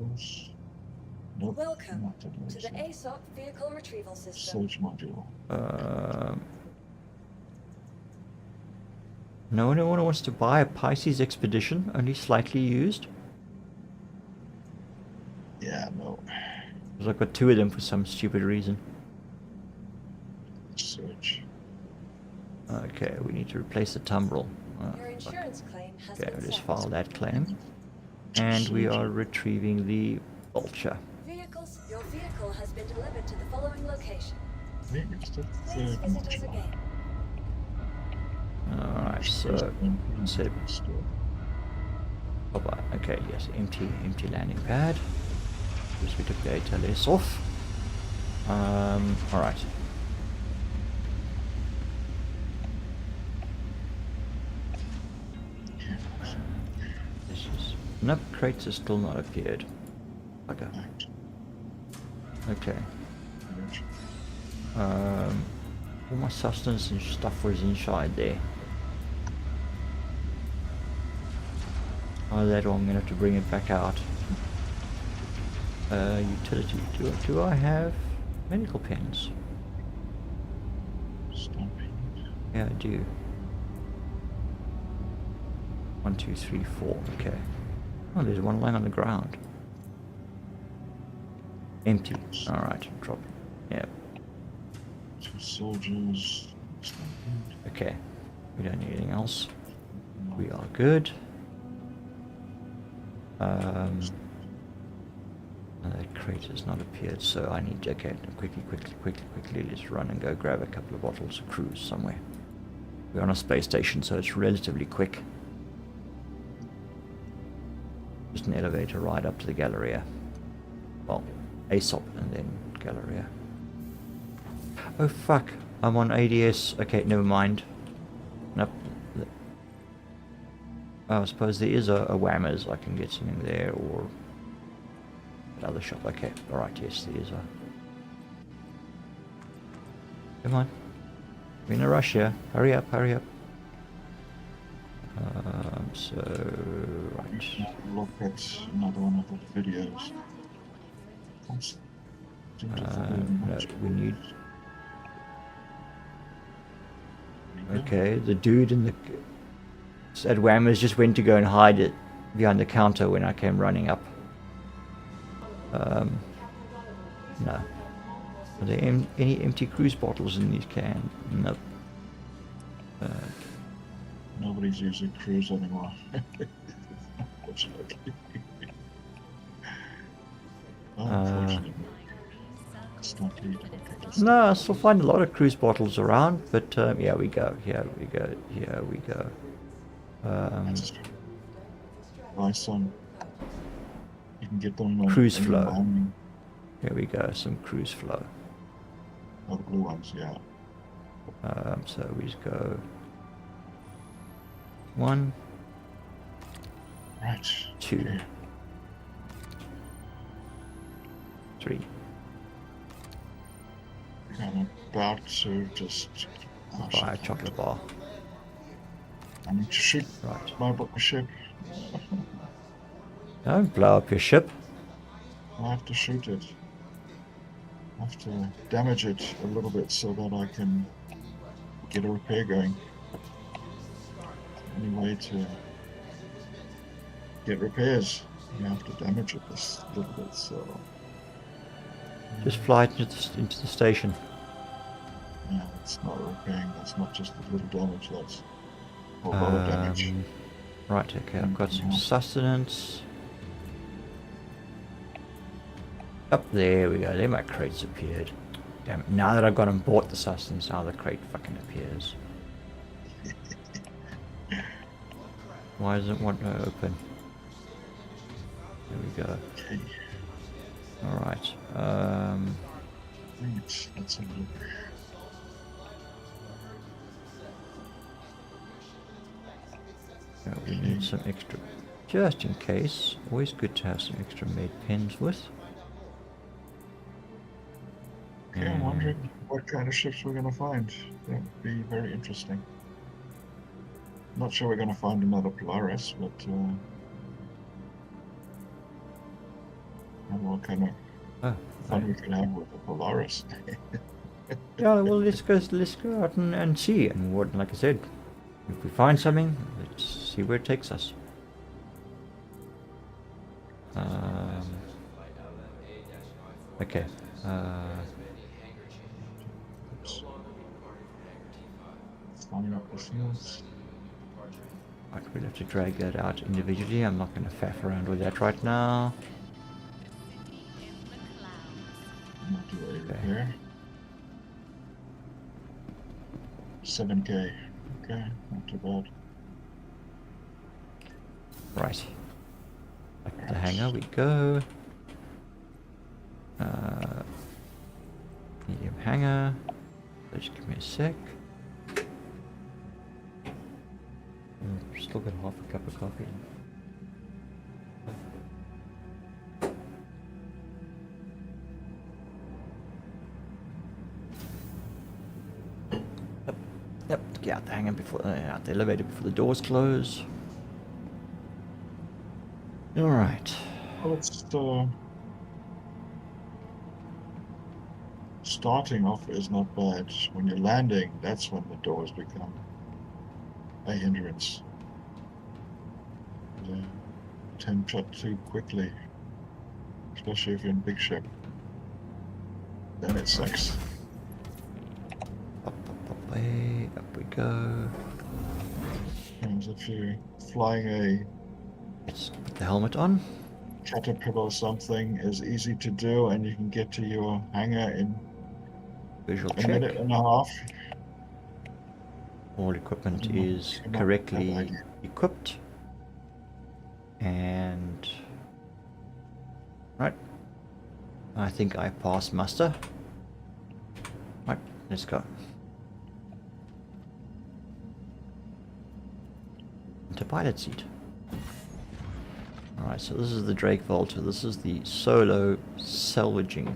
modules. Nope. Welcome not that to the laser. ASOP vehicle retrieval system. Search module. No one wants to buy a Pisces Expedition, only slightly used. Yeah, no. Because I've got 2 of them for some stupid reason. Search. Okay, we need to replace the tumbrel. Your insurance claim has Okay, been I'll just set. file that claim. And we are retrieving the Vulture. Your vehicle has been delivered to the following location. Maybe it's the Please third visit us module. again. Alright, so set oh, okay, yes, empty landing pad. Because we took the ATLS off. Alright. This is nope, crates has still not appeared. Okay. Okay. All my sustenance and stuff was inside there. Either that or I'm gonna have to bring it back out. Utility. Do I have medical pens? Stamping. Yeah, I do. 1, 2, 3, 4. Okay. Oh, there's one lying on the ground. Empty. Alright, drop. Yeah. 2 soldiers. Stamping. Okay. We don't need anything else. We are good. That crate has not appeared, so I need to, okay, quickly, let's run and go grab a couple of bottles of cruise somewhere. We're on a space station, so it's relatively quick. Just an elevator ride up to the Galleria. Well, ASOP and then Galleria. Oh fuck, I'm on ADS. Okay, never mind. Nope. Oh, I suppose there is a Whammers. I can get something there, or another shop. Okay, alright, yes, there is a... Come on. We're in a rush here. Hurry up, hurry up. So... right. Look at another one of the videos. No, we need... Okay, the dude in the... At Whammers just went to go and hide it behind the counter when I came running up. No. Are there any empty cruise bottles in these cans? Nope. Nobody's using cruise anymore. Unfortunately. Unfortunately. It's not the No, I still find a lot of cruise bottles around, but here we go. Nice one. You can get them Cruise in flow. mining. Here we go, some cruise flow. Oh, the blue ones, yeah. So we just go 1, Right. 2, Okay. 3. I'm about to just Buy a chocolate bar. I need to shoot Right. my ship. Don't blow up your ship. I have to shoot it. I have to damage it a little bit so that I can get a repair going. Any way to get repairs, you have to damage it this little bit. So Just fly it into the station. yeah, it's not repairing. That's not just a little damage. That's a lot of damage. Right, okay, I've got some sustenance. Up there we go, there my crates appeared. Damn it, now that I've got and bought the sustenance, now the crate fucking appears. Why doesn't it want to open? There we go. Okay, Alright, right. Let's have a look. now we need some extra, just in case. Always good to have some extra made pens with. Okay, I'm wondering what kind of ships we're gonna find. That would be very interesting. Not sure we're gonna find another Polaris, but I don't know what kind of Oh, fun we could have with the Polaris. yeah. Well, let's go out and see. And what, like I said, if we find something, let's see where it takes us. Okay. Flying up the fields. Right, we'll have to drag that out individually. I'm not going to faff around with that right now. Not do a Okay. repair. 7K. Okay, not too bad. Right. Back to the hangar we go. Medium hangar. Just give me a sec. Still got half a cup of coffee. Yep, get out the hangar before, out the elevator before the doors close. All right. Well, it's starting off is not bad. When you're landing, that's when the doors become a hindrance. They tend shut too quickly, especially if you're in big ship. Then it sucks. Up, way, up we go. Whereas if you're flying a Let's put the helmet on. caterpillar or something, is easy to do, and you can get to your hangar in Visual a check. minute and a half. All equipment Not- is not bad correctly idea. equipped. And right, I think I passed muster. Right, let's go. Into pilot seat. Alright, so this is the Drake Volta. This is the solo salvaging.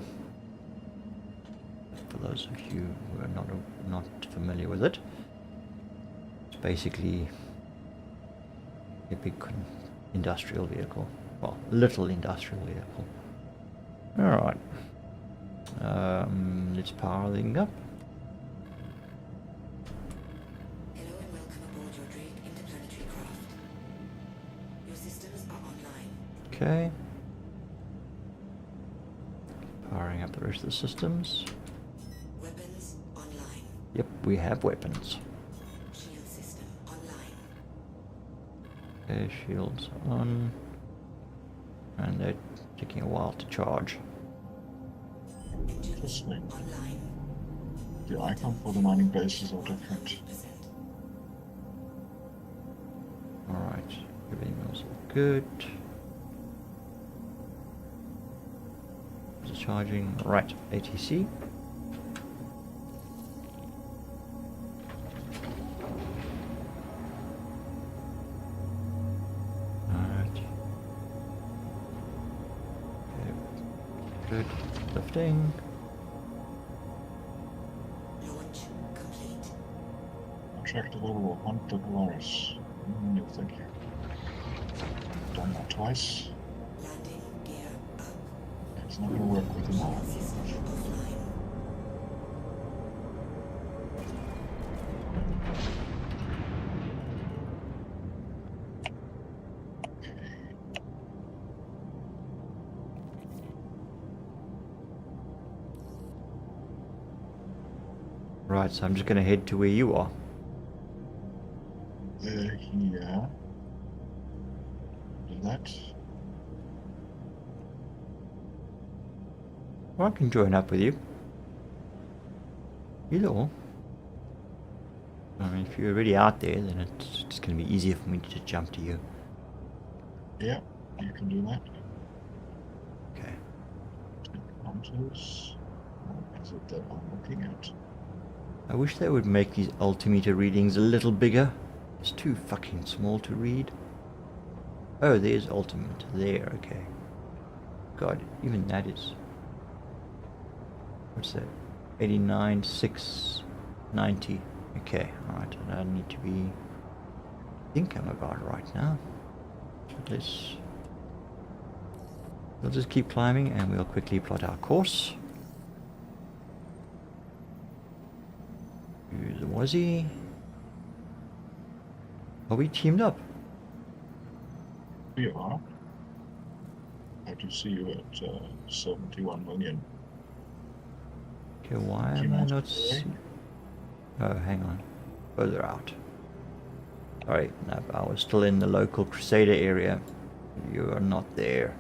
For those of you who are not familiar with it, it's basically a big industrial vehicle. Well, little industrial vehicle. Alright. Let's power the thing up. Hello and welcome aboard your Drake interplanetary craft. Your systems are online. Okay. Powering up the rest of the systems. Weapons online. Yep, we have weapons. Shield system online. Okay, shields on. And they're taking a while to charge. Engines Interesting. online. The icon for the mining bases are different. 100%. Alright, everything else all good. Is it charging? Right, ATC. Alright. Okay, good. Lifting. Launch complete. Contract available. Hunt the Polaris. No, thank you. Done that twice. Landing gear up. It's not going to work with them all. System offline. Right, so I'm just gonna head to where you are. Yeah. Do that. Well, I can join up with you. Either or. I mean, if you're already out there, then it's just going to be easier for me to just jump to you. Yeah, you can do that. Okay. Hunters. What is it that I'm looking at? I wish they would make these altimeter readings a little bigger. It's too fucking small to read. Oh, there's altimeter. There, okay. God, even that is... What's that? 89, 690. Okay, alright, and I need to be... I think I'm about right now. We'll just keep climbing and we'll quickly plot our course. To the Wazzy. Are we teamed up? We are. I do see you at 71 million. Okay, why Team am I us not today? see... Oh, hang on. Further out. Sorry, no, I was still in the local Crusader area. You are not there.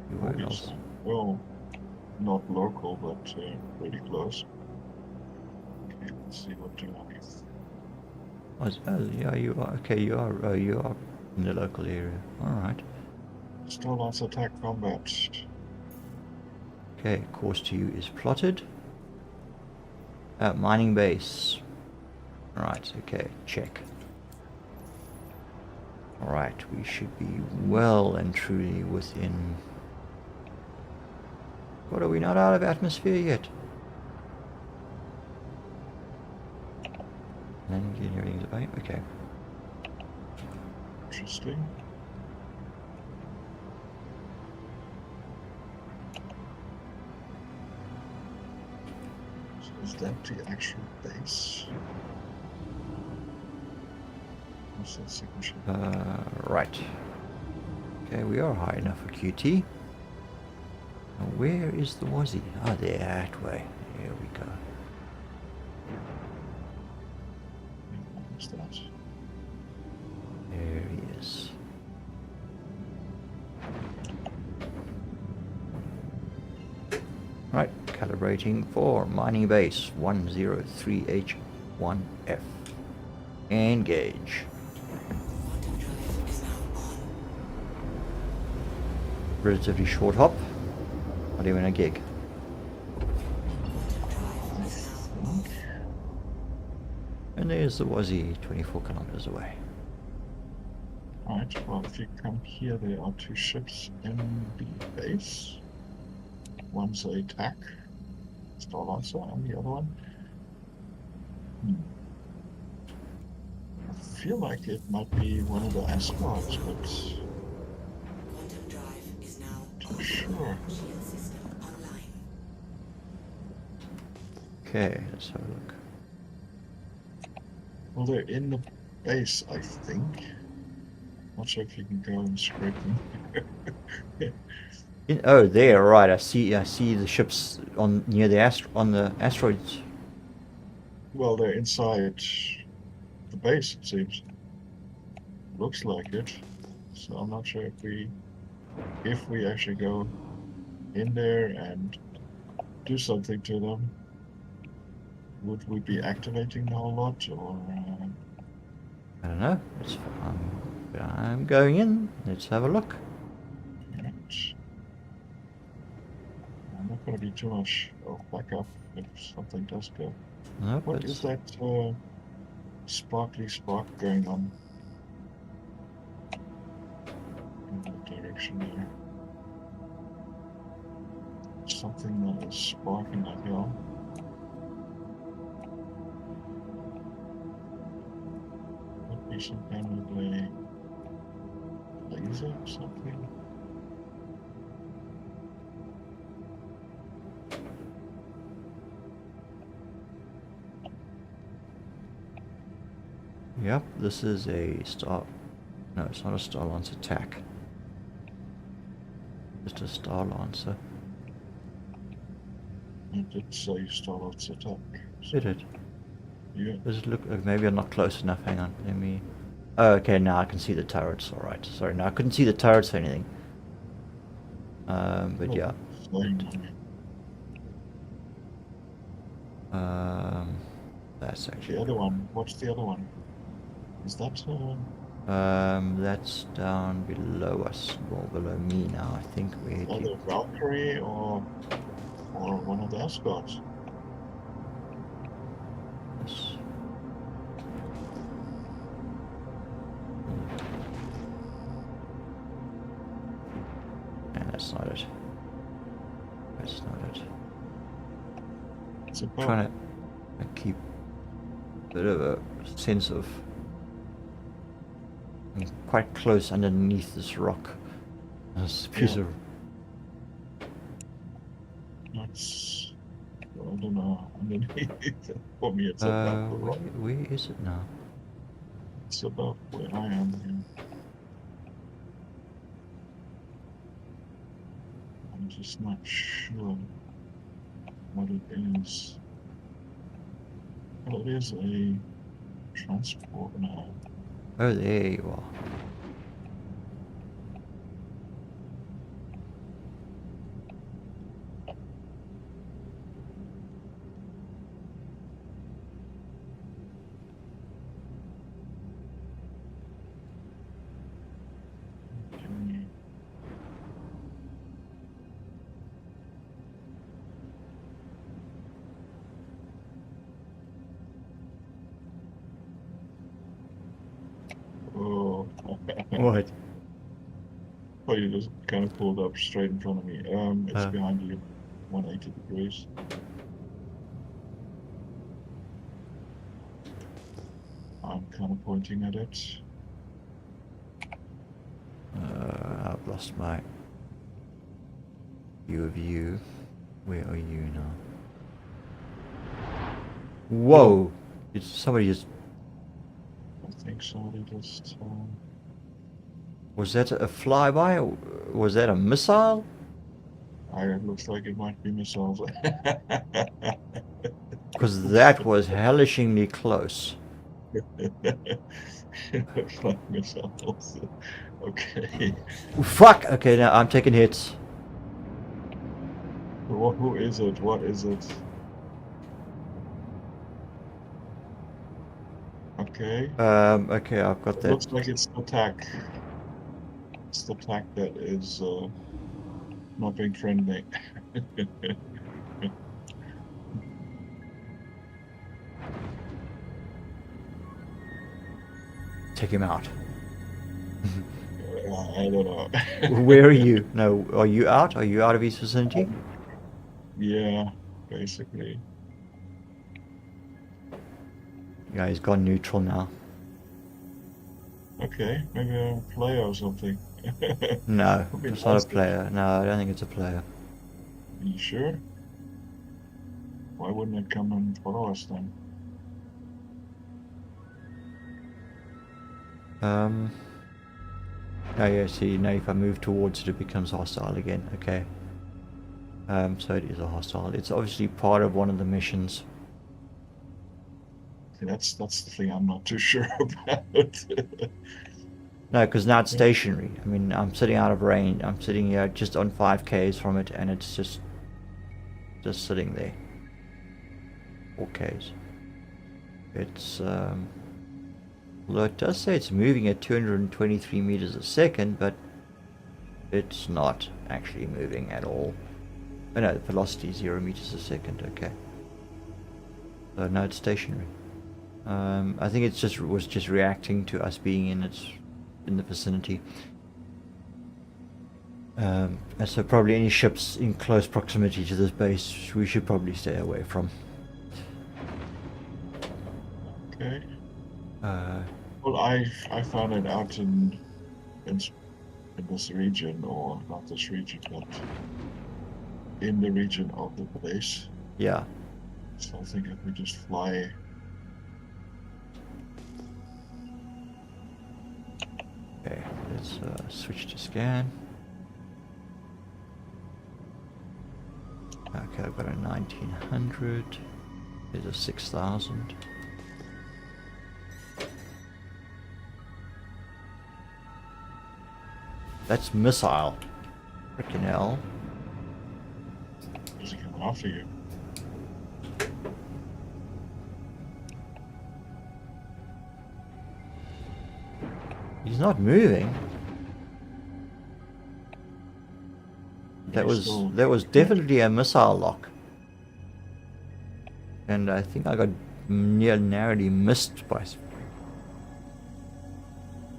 You were Obviously. else. Well, not local, but pretty close. Okay, let's see what do I... Oh, yeah, you are. Okay, you are. Oh, you are in the local area. Alright. Still lots of attack combat. Okay, course to you is plotted. Mining base. Right, okay, check. Alright, we should be well and truly within... What, are we not out of atmosphere yet? Landing gear and everything's away? Okay. Interesting. So is that the actual base? What's that signature? Right. Okay, we are high enough for QT. Now where is the Wazzy? Ah, there, that way. Here we go. What's that? There he is. Right, calibrating for mining base 103H1F. Engage. Quantum drive is now on. Relatively short hop. Not even a gig. Quantum drive is now off. And there's the Wazzy 24 kilometers away. Alright, well, if you come here, there are two ships in the base. One's a attack, Star Lancer, and the other one. I feel like it might be one of the Asgards, but Quantum drive is now not too on. sure. Shield system online. Okay, let's have a look. Well, they're in the base, I think. Not sure if you can go and scrape them. Oh, there, right. I see the ships on near the asteroids. Well, they're inside the base, it seems. Looks like it. So I'm not sure if we actually go in there and do something to them, would we be activating the whole lot, or I don't know. I'm going in. Let's have a look. not? I'm not going to be too much of backup if something does go. Nope, What is that sparkly spark going on in that direction there? Something that is sparking like hell. Could be some kind of a laser or something. Yep, this is a star. No, it's not a Star Lancer attack. Just a Star Lancer. It did say Starlight's attack. So, Did it? yeah. Does it look? Maybe I'm not close enough. Hang on. Let me. Oh, okay. Now I can see the turrets. All right. Sorry. Now I couldn't see the turrets or anything. But Oh, yeah. flying. That's actually. The other one. What's the other one? Is that That's down below us. Well, below me now. I think we. either Valkyrie or one of the Asgards? Yes. And that's not it. That's not it. It's about Trying to keep a bit of a sense of. I'm quite close underneath this rock. This piece Yeah. of. that's I don't know. Underneath for me, it's above the rock. Where is it now? It's above where I am here. I'm just not sure what it is. Well, it is a transport now. Oh, there you are. Okay. Oh, What? oh, you just kind of pulled up straight in front of me. It's Uh. behind you, 180 degrees. I'm kind of pointing at it. I've lost my view of you. Where are you now? Whoa! It's somebody just. I think somebody just. Was that a flyby? Or was that a missile? It looks like it might be missiles. Because that was hellishingly close. Looks like missiles. Okay. Fuck! Okay, now I'm taking hits. Who is it? What is it? Okay. Okay, I've got It that. looks like it's the tack. It's the tack that is not being friendly. Take him out. I don't know. Where are you? No, are you out? Are you out of his vicinity? Yeah, basically. Yeah, he's gone neutral now. Okay, maybe a player or something. No, Would be it's not a nice if- player. No, I don't think it's a player. Are you sure? Why wouldn't it come and follow us then? Oh yeah, see, now if I move towards it, it becomes hostile again. Okay. So it is a hostile. It's obviously part of one of the missions. See, that's the thing I'm not too sure about. No, because now it's stationary. I mean, I'm sitting out of range. I'm sitting here just on 5Ks from it, and it's just sitting there. 4Ks. It's although it does say it's moving at 223 meters a second, but it's not actually moving at all. Oh no, the velocity is 0 meters a second. Okay. So no, it's stationary. I think it's was just reacting to us being in the vicinity. And so probably any ships in close proximity to this base, we should probably stay away from. Okay. Well, I found it out in this region, or not this region, but in the region of the base. Yeah. So I think if we just fly. Okay, let's switch to scan. Okay, I've got a 1900. There's a 6000. That's missile. Frickin' hell. Is it coming after you? He's not moving. That was definitely a missile lock. And I think I got narrowly missed by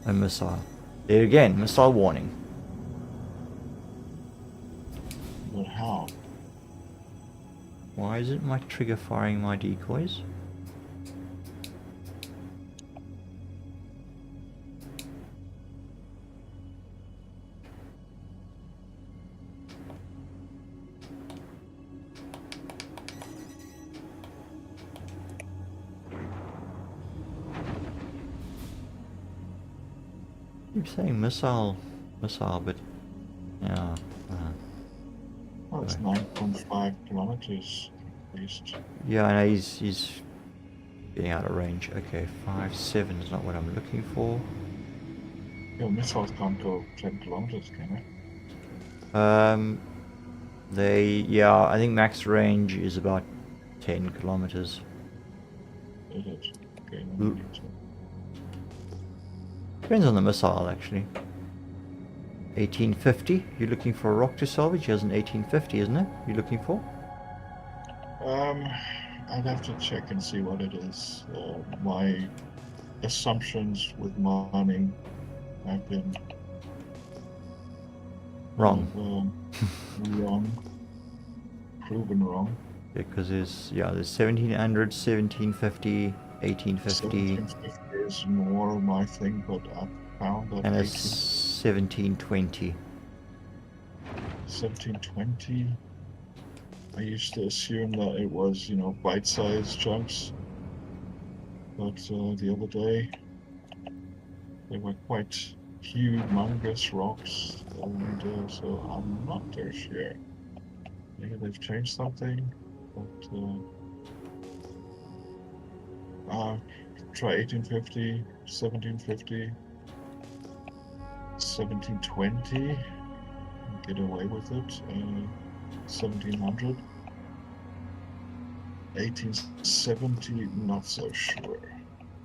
a missile. There again, missile warning. But how? Why isn't my trigger firing my decoys? Keep saying missile, but yeah. Well, it's Right. 9.5 kilometers at least. Yeah, I know he's getting out of range. Okay, 5.7 is not what I'm looking for. Your missiles can't go 10 kilometers, can they? Yeah, I think max range is about 10 kilometers. Is it? Okay, then L- we need to. Depends on the missile, actually. 1850. You're looking for a rock to salvage. He has an 1850, isn't it? You're looking for? Um, I'd have to check and see what it is. My assumptions with mining have been Wrong. wrong, proven wrong. Because there's 1700, 1750, 1850, 1750 is more my thing, but I found that and a 18, 1720. 1720. I used to assume that it was, bite-sized chunks, but the other day they were quite humongous rocks, and so I'm not too sure. Maybe they've changed something, but try 1850, 1750, 1720, get away with it, 1700, 1870, not so sure.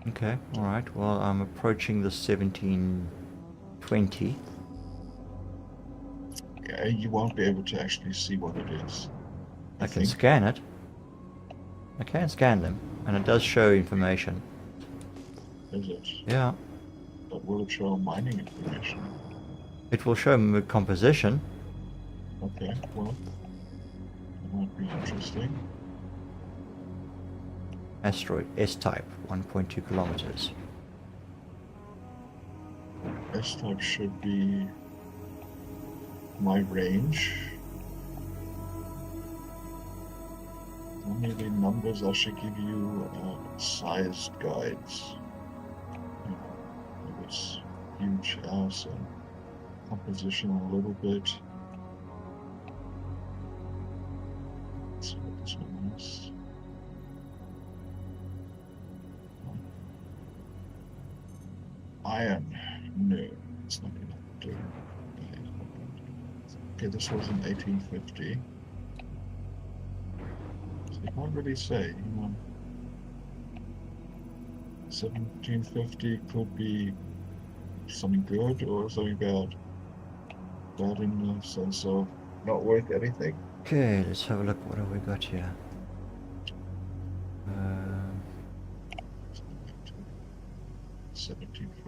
Okay, alright. Well, I'm approaching the 1720. Yeah, you won't be able to actually see what it is. I can think. scan it. I can scan them, and it does show information. Is it? Yeah. But will it show mining information? It will show composition. Okay, well, that might be interesting. Asteroid S-type, 1.2 kilometers. S-type should be my range. Only the numbers I should give you sized guides. If it's huge as and composition a little bit. Let's see what this one is. Iron. No, it's not enough to do. Okay, this was in 1850. So you can't really say, 1750 could be something good or something bad. Bad in the sense of not worth anything. Okay, let's have a look. What have we got here? 1750.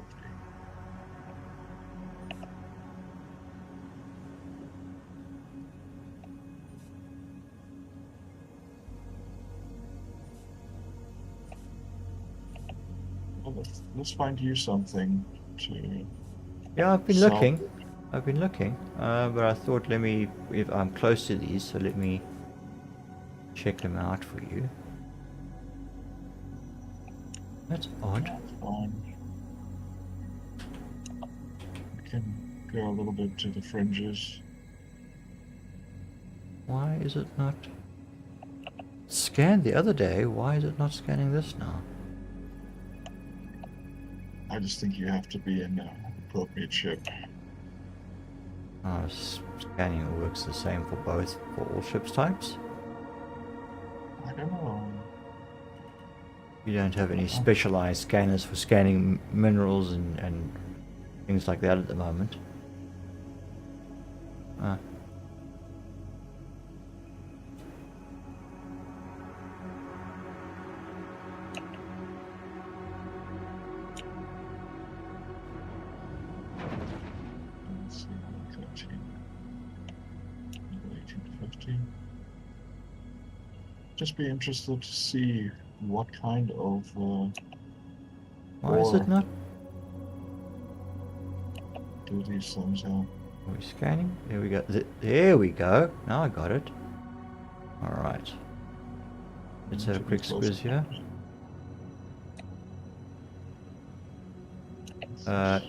Well, let's find you something to. Yeah, I've been sell. looking. But I thought if I'm close to these, so let me check them out for you. That's odd. Fine. We can go a little bit to the fringes. Why is it not scanned the other day? Why is it not scanning this now? I just think you have to be in an appropriate ship. Oh, scanning works the same for all ships types. I don't know. You don't have any specialized scanners for scanning minerals and things like that at the moment. Ah. Let's see, 1850. just be interested to see what kind of Why is it ore not? do these things have. Are we scanning? There we go. There we go. Now I got it. Alright. Let's have a quick squiz here.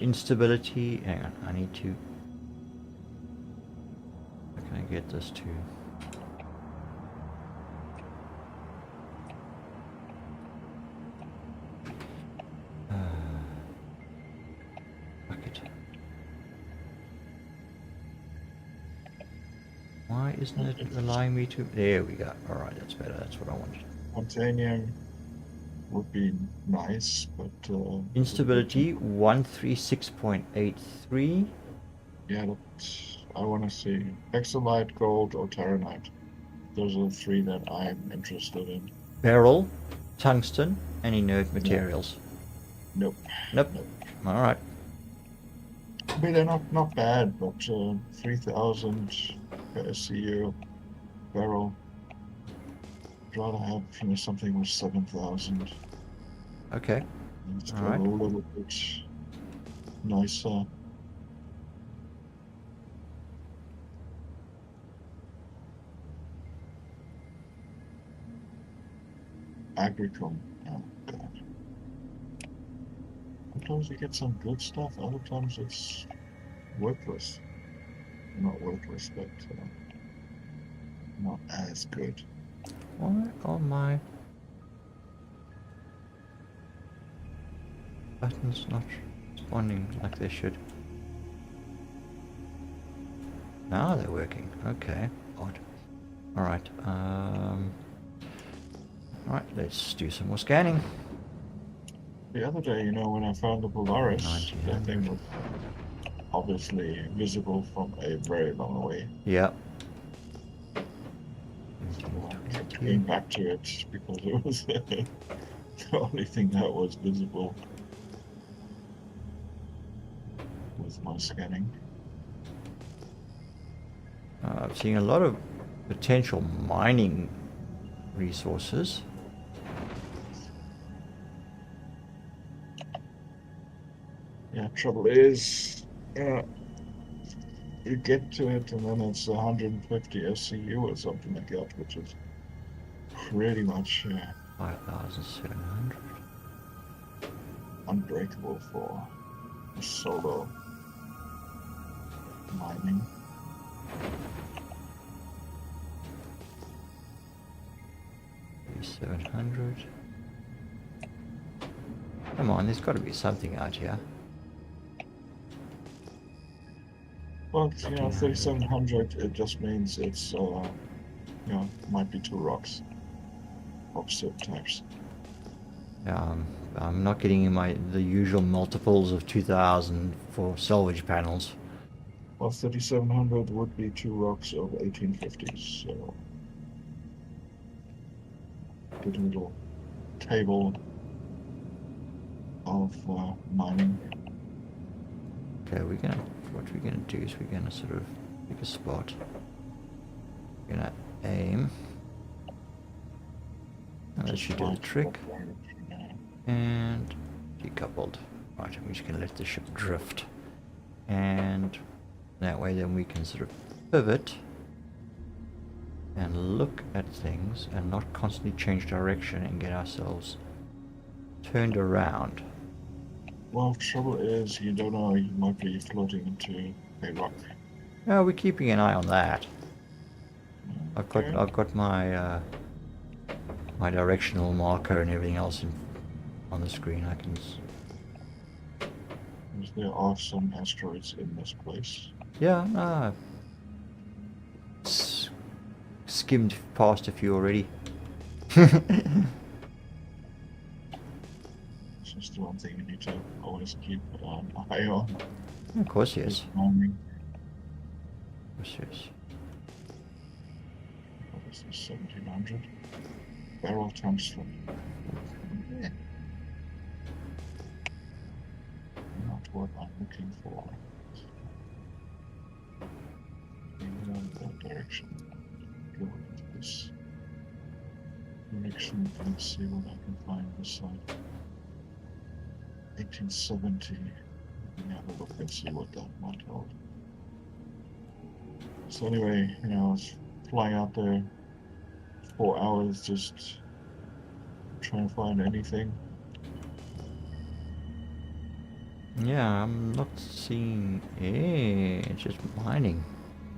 Instability. Hang on, I need to. How can I get this to? Bucket. Why isn't it allowing me to? There we go. Alright, that's better. That's what I wanted. Titanium would be nice, but Instability 136.83. yeah, I want to see Exolite, Gold, or Terranite. Those are the three that I'm interested in. Beryl, tungsten, and inert materials. Nope. Nope. Alright. I mean, they're not bad, but 3,000 per SCU barrel. I'd rather have something with 7,000. Okay. It's All a right. little bit nicer. Agricom. Oh god. Sometimes you get some good stuff, other times it's worthless. Not worthless, but not as good. Why are my buttons not responding like they should? Now they're working. Okay. Odd. Alright. Alright, let's do some more scanning. The other day, when I found the Polaris, that 1900. thing was obviously visible from a very long way. Yeah. I kept coming back to it because it was the only thing that was visible with my scanning. I'm seeing a lot of potential mining resources. Yeah, trouble is, you get to it and then it's 150 SCU or something like that, which is pretty much 5,700. unbreakable for a solo mining. $3,700. Come on, there's got to be something out here. Well, 3,700, it just means it's, might be two rocks. Opposite types. I'm not getting in the usual multiples of 2,000 for salvage panels. Well, 3,700 would be two rocks of 1850s, so good little table of mining. Okay, what we're gonna do is we're gonna sort of pick a spot. We're gonna aim. And that should do the trick. And decoupled. Right, we're just gonna let the ship drift. And that way then we can sort of pivot and look at things and not constantly change direction and get ourselves turned around. Well, trouble is, you don't know, you might be floating into a rock. No, we're keeping an eye on that. Okay. I've got my my directional marker and everything else on the screen. I can. There are some asteroids in this place. Yeah, no. Skimmed past a few already. It's just the one thing you need to always keep an eye on. Of course, yes. Mining. Of course, yes. What is this, 1700? Barrel tungsten. Yeah. Not what I'm looking for. In that direction. Go into this. direction. Let's see what I can find this side. 1870. Let me have a look and see what that might hold. So anyway, you know, I was flying out there 4 hours just trying to find anything. Yeah, I'm not seeing. It's just mining.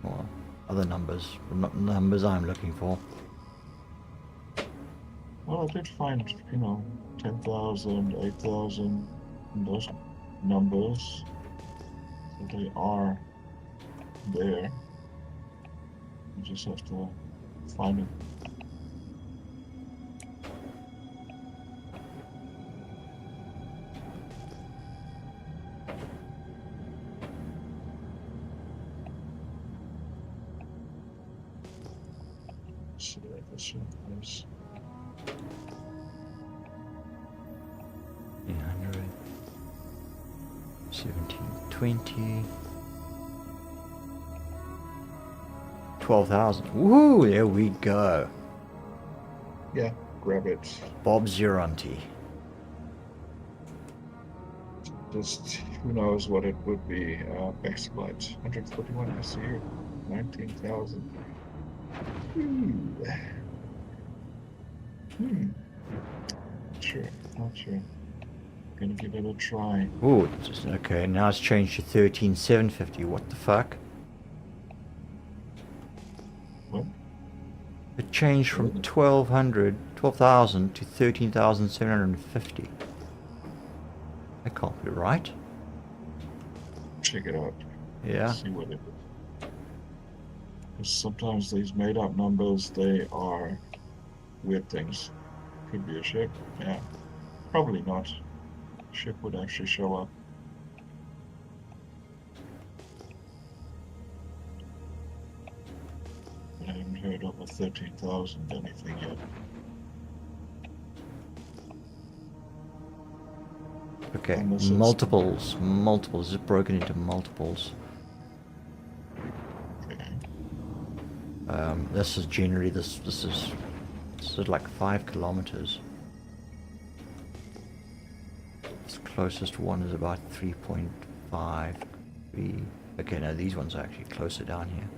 Or other numbers, but not numbers I'm looking for. Well, I did find, you know, 10,000, 8,000, those numbers. So they are there. You just have to find it. See what this one is. 300, 1720, 12,000. Woo! There we go. Yeah, grab it. Bob's your auntie. Just who knows what it would be. Backlight 141 SCU, 19,000. Sure, not sure. Gonna give it a try. Ooh, okay, now it's changed to 13,750. What the fuck? What? It changed from 12,000 to 13,750. That can't be right. Check it out. Yeah. See what it is. 'Cause sometimes these made up numbers, they are weird things. Could be a ship. Yeah. Probably not. Ship would actually show up. I haven't heard of a 13,000 anything yet. Okay, Unless it's- multiples, it's broken into multiples. Okay. This is generally, this is like 5 kilometers. This closest one is about 3.5, 3. Okay, no, these ones are actually closer down here.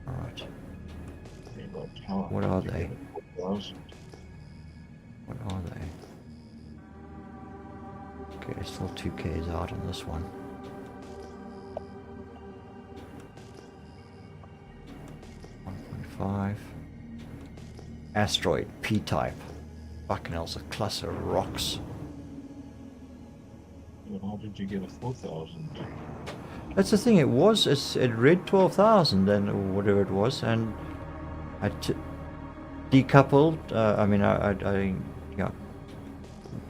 Alright, Okay, but how What are did you they? get it? 4,000? what are they? Okay, still 2Ks out on this one. 1.5. Asteroid, P-type. Fucking hell's a cluster of rocks. But how did you get a 4,000? That's the thing, it read 12,000 then, or whatever it was, and I decoupled, yeah,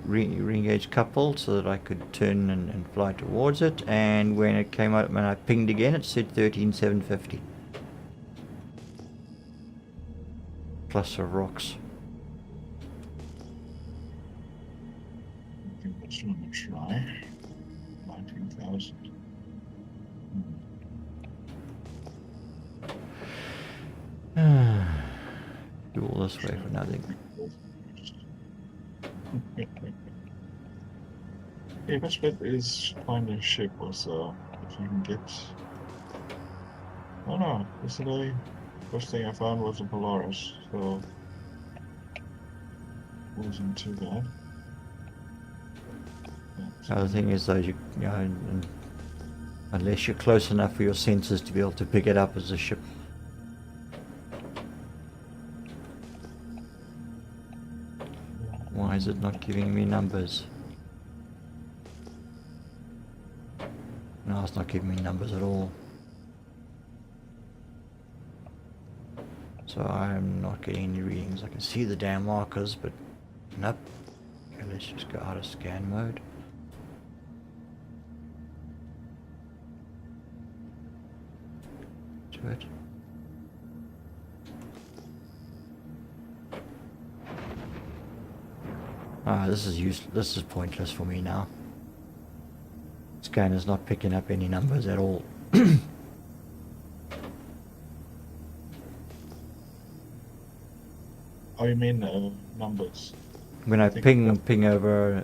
re-engaged coupled so that I could turn and fly towards it, and when it came out, when I pinged again, it said 13,750. Cluster of rocks. Give this one a try. 19,000. Do all this way for nothing. Yeah, best bet is find a ship also. If you can get. Oh no, yesterday, first thing I found was a Polaris, so. Wasn't too bad. The other thing is though, unless you're close enough for your sensors to be able to pick it up as a ship. Why is it not giving me numbers? No, it's not giving me numbers at all. So I'm not getting any readings. I can see the damn markers, but nope. Okay, let's just go out of scan mode. To it. This is useless. This is pointless for me now. Scanner's not picking up any numbers at all. Oh, you mean numbers? When I think ping over,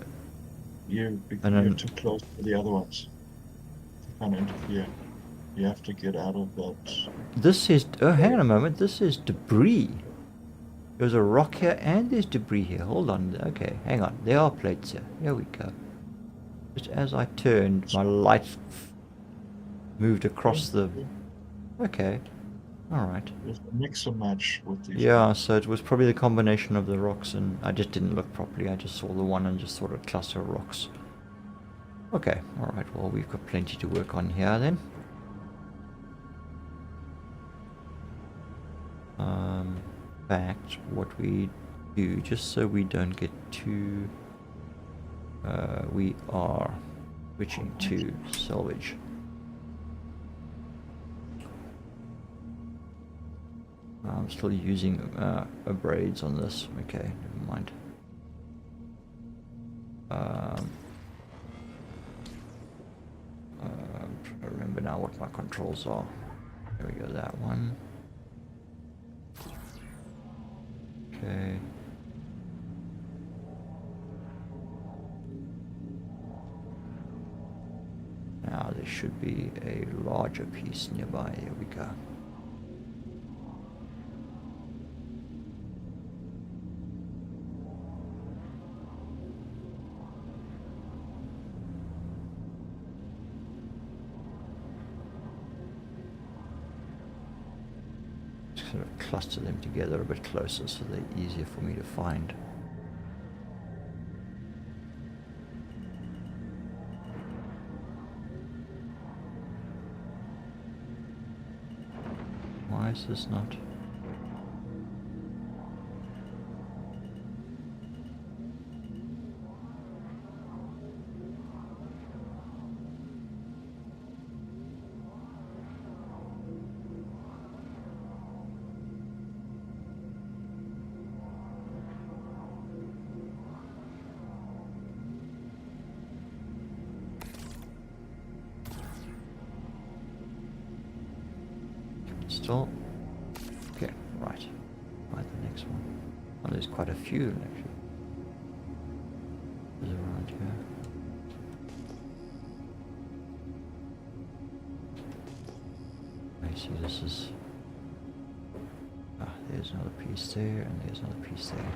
You're and then too close to the other ones. They can't interfere. You have to get out of that. this is. Oh, hang on a moment. This is debris. There's a rock here and there's debris here. Hold on. Okay, hang on. There are plates here. Here we go. Just as I turned, my light moved across the. Okay. Alright. There's a mix and match with these. Yeah, so it was probably the combination of the rocks, and I just didn't look properly. I just saw the one and just saw a cluster of rocks. Okay, alright. Well, we've got plenty to work on here then. In fact, what we do, just so we don't get too... we are switching to salvage. I'm still using braids on this. Okay, never mind. I'm trying to remember now what my controls are. There we go, that one. Okay. Now there should be a larger piece nearby. Here we go. Sort of cluster them together a bit closer so they're easier for me to find. Why is this not? Still? Okay, right. Right, the next one. Oh, there's quite a few actually. There's around here. I see this is... Ah, there's another piece there, and there's another piece there.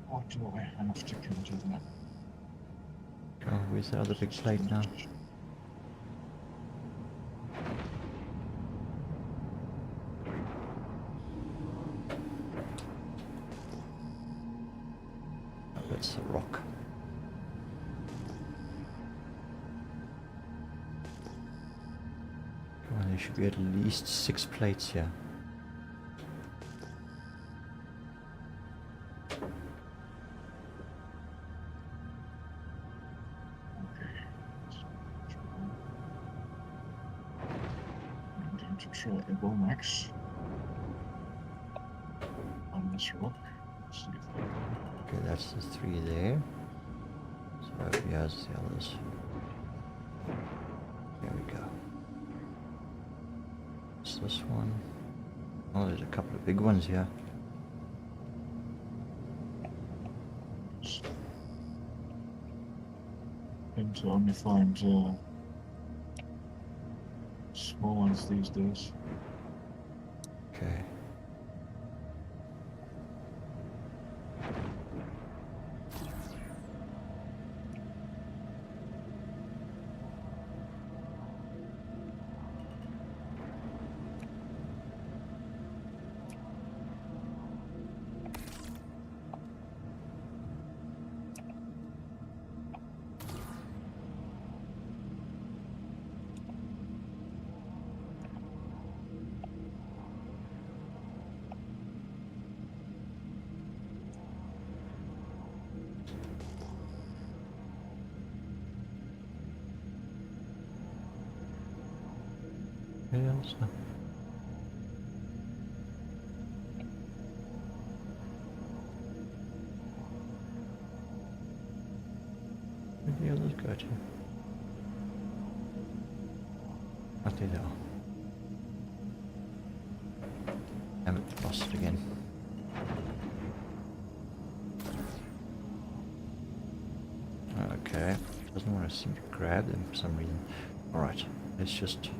What do I have to do now? Oh, where's the other big plate now? Oh, that's the rock. Well, there should be at least 6 plates here. to try a bow max on this rock. Let's see if I can. Okay, that's the 3 there. So here's the others. There we go. It's this one. Oh, there's a couple of big ones here. Tend to only find small ones these days. Okay. Yeah, that's not. Where did the others go to? Oh, there they are. Damn it, lost it again. Okay, doesn't want to seem to grab them for some reason. Alright, let's just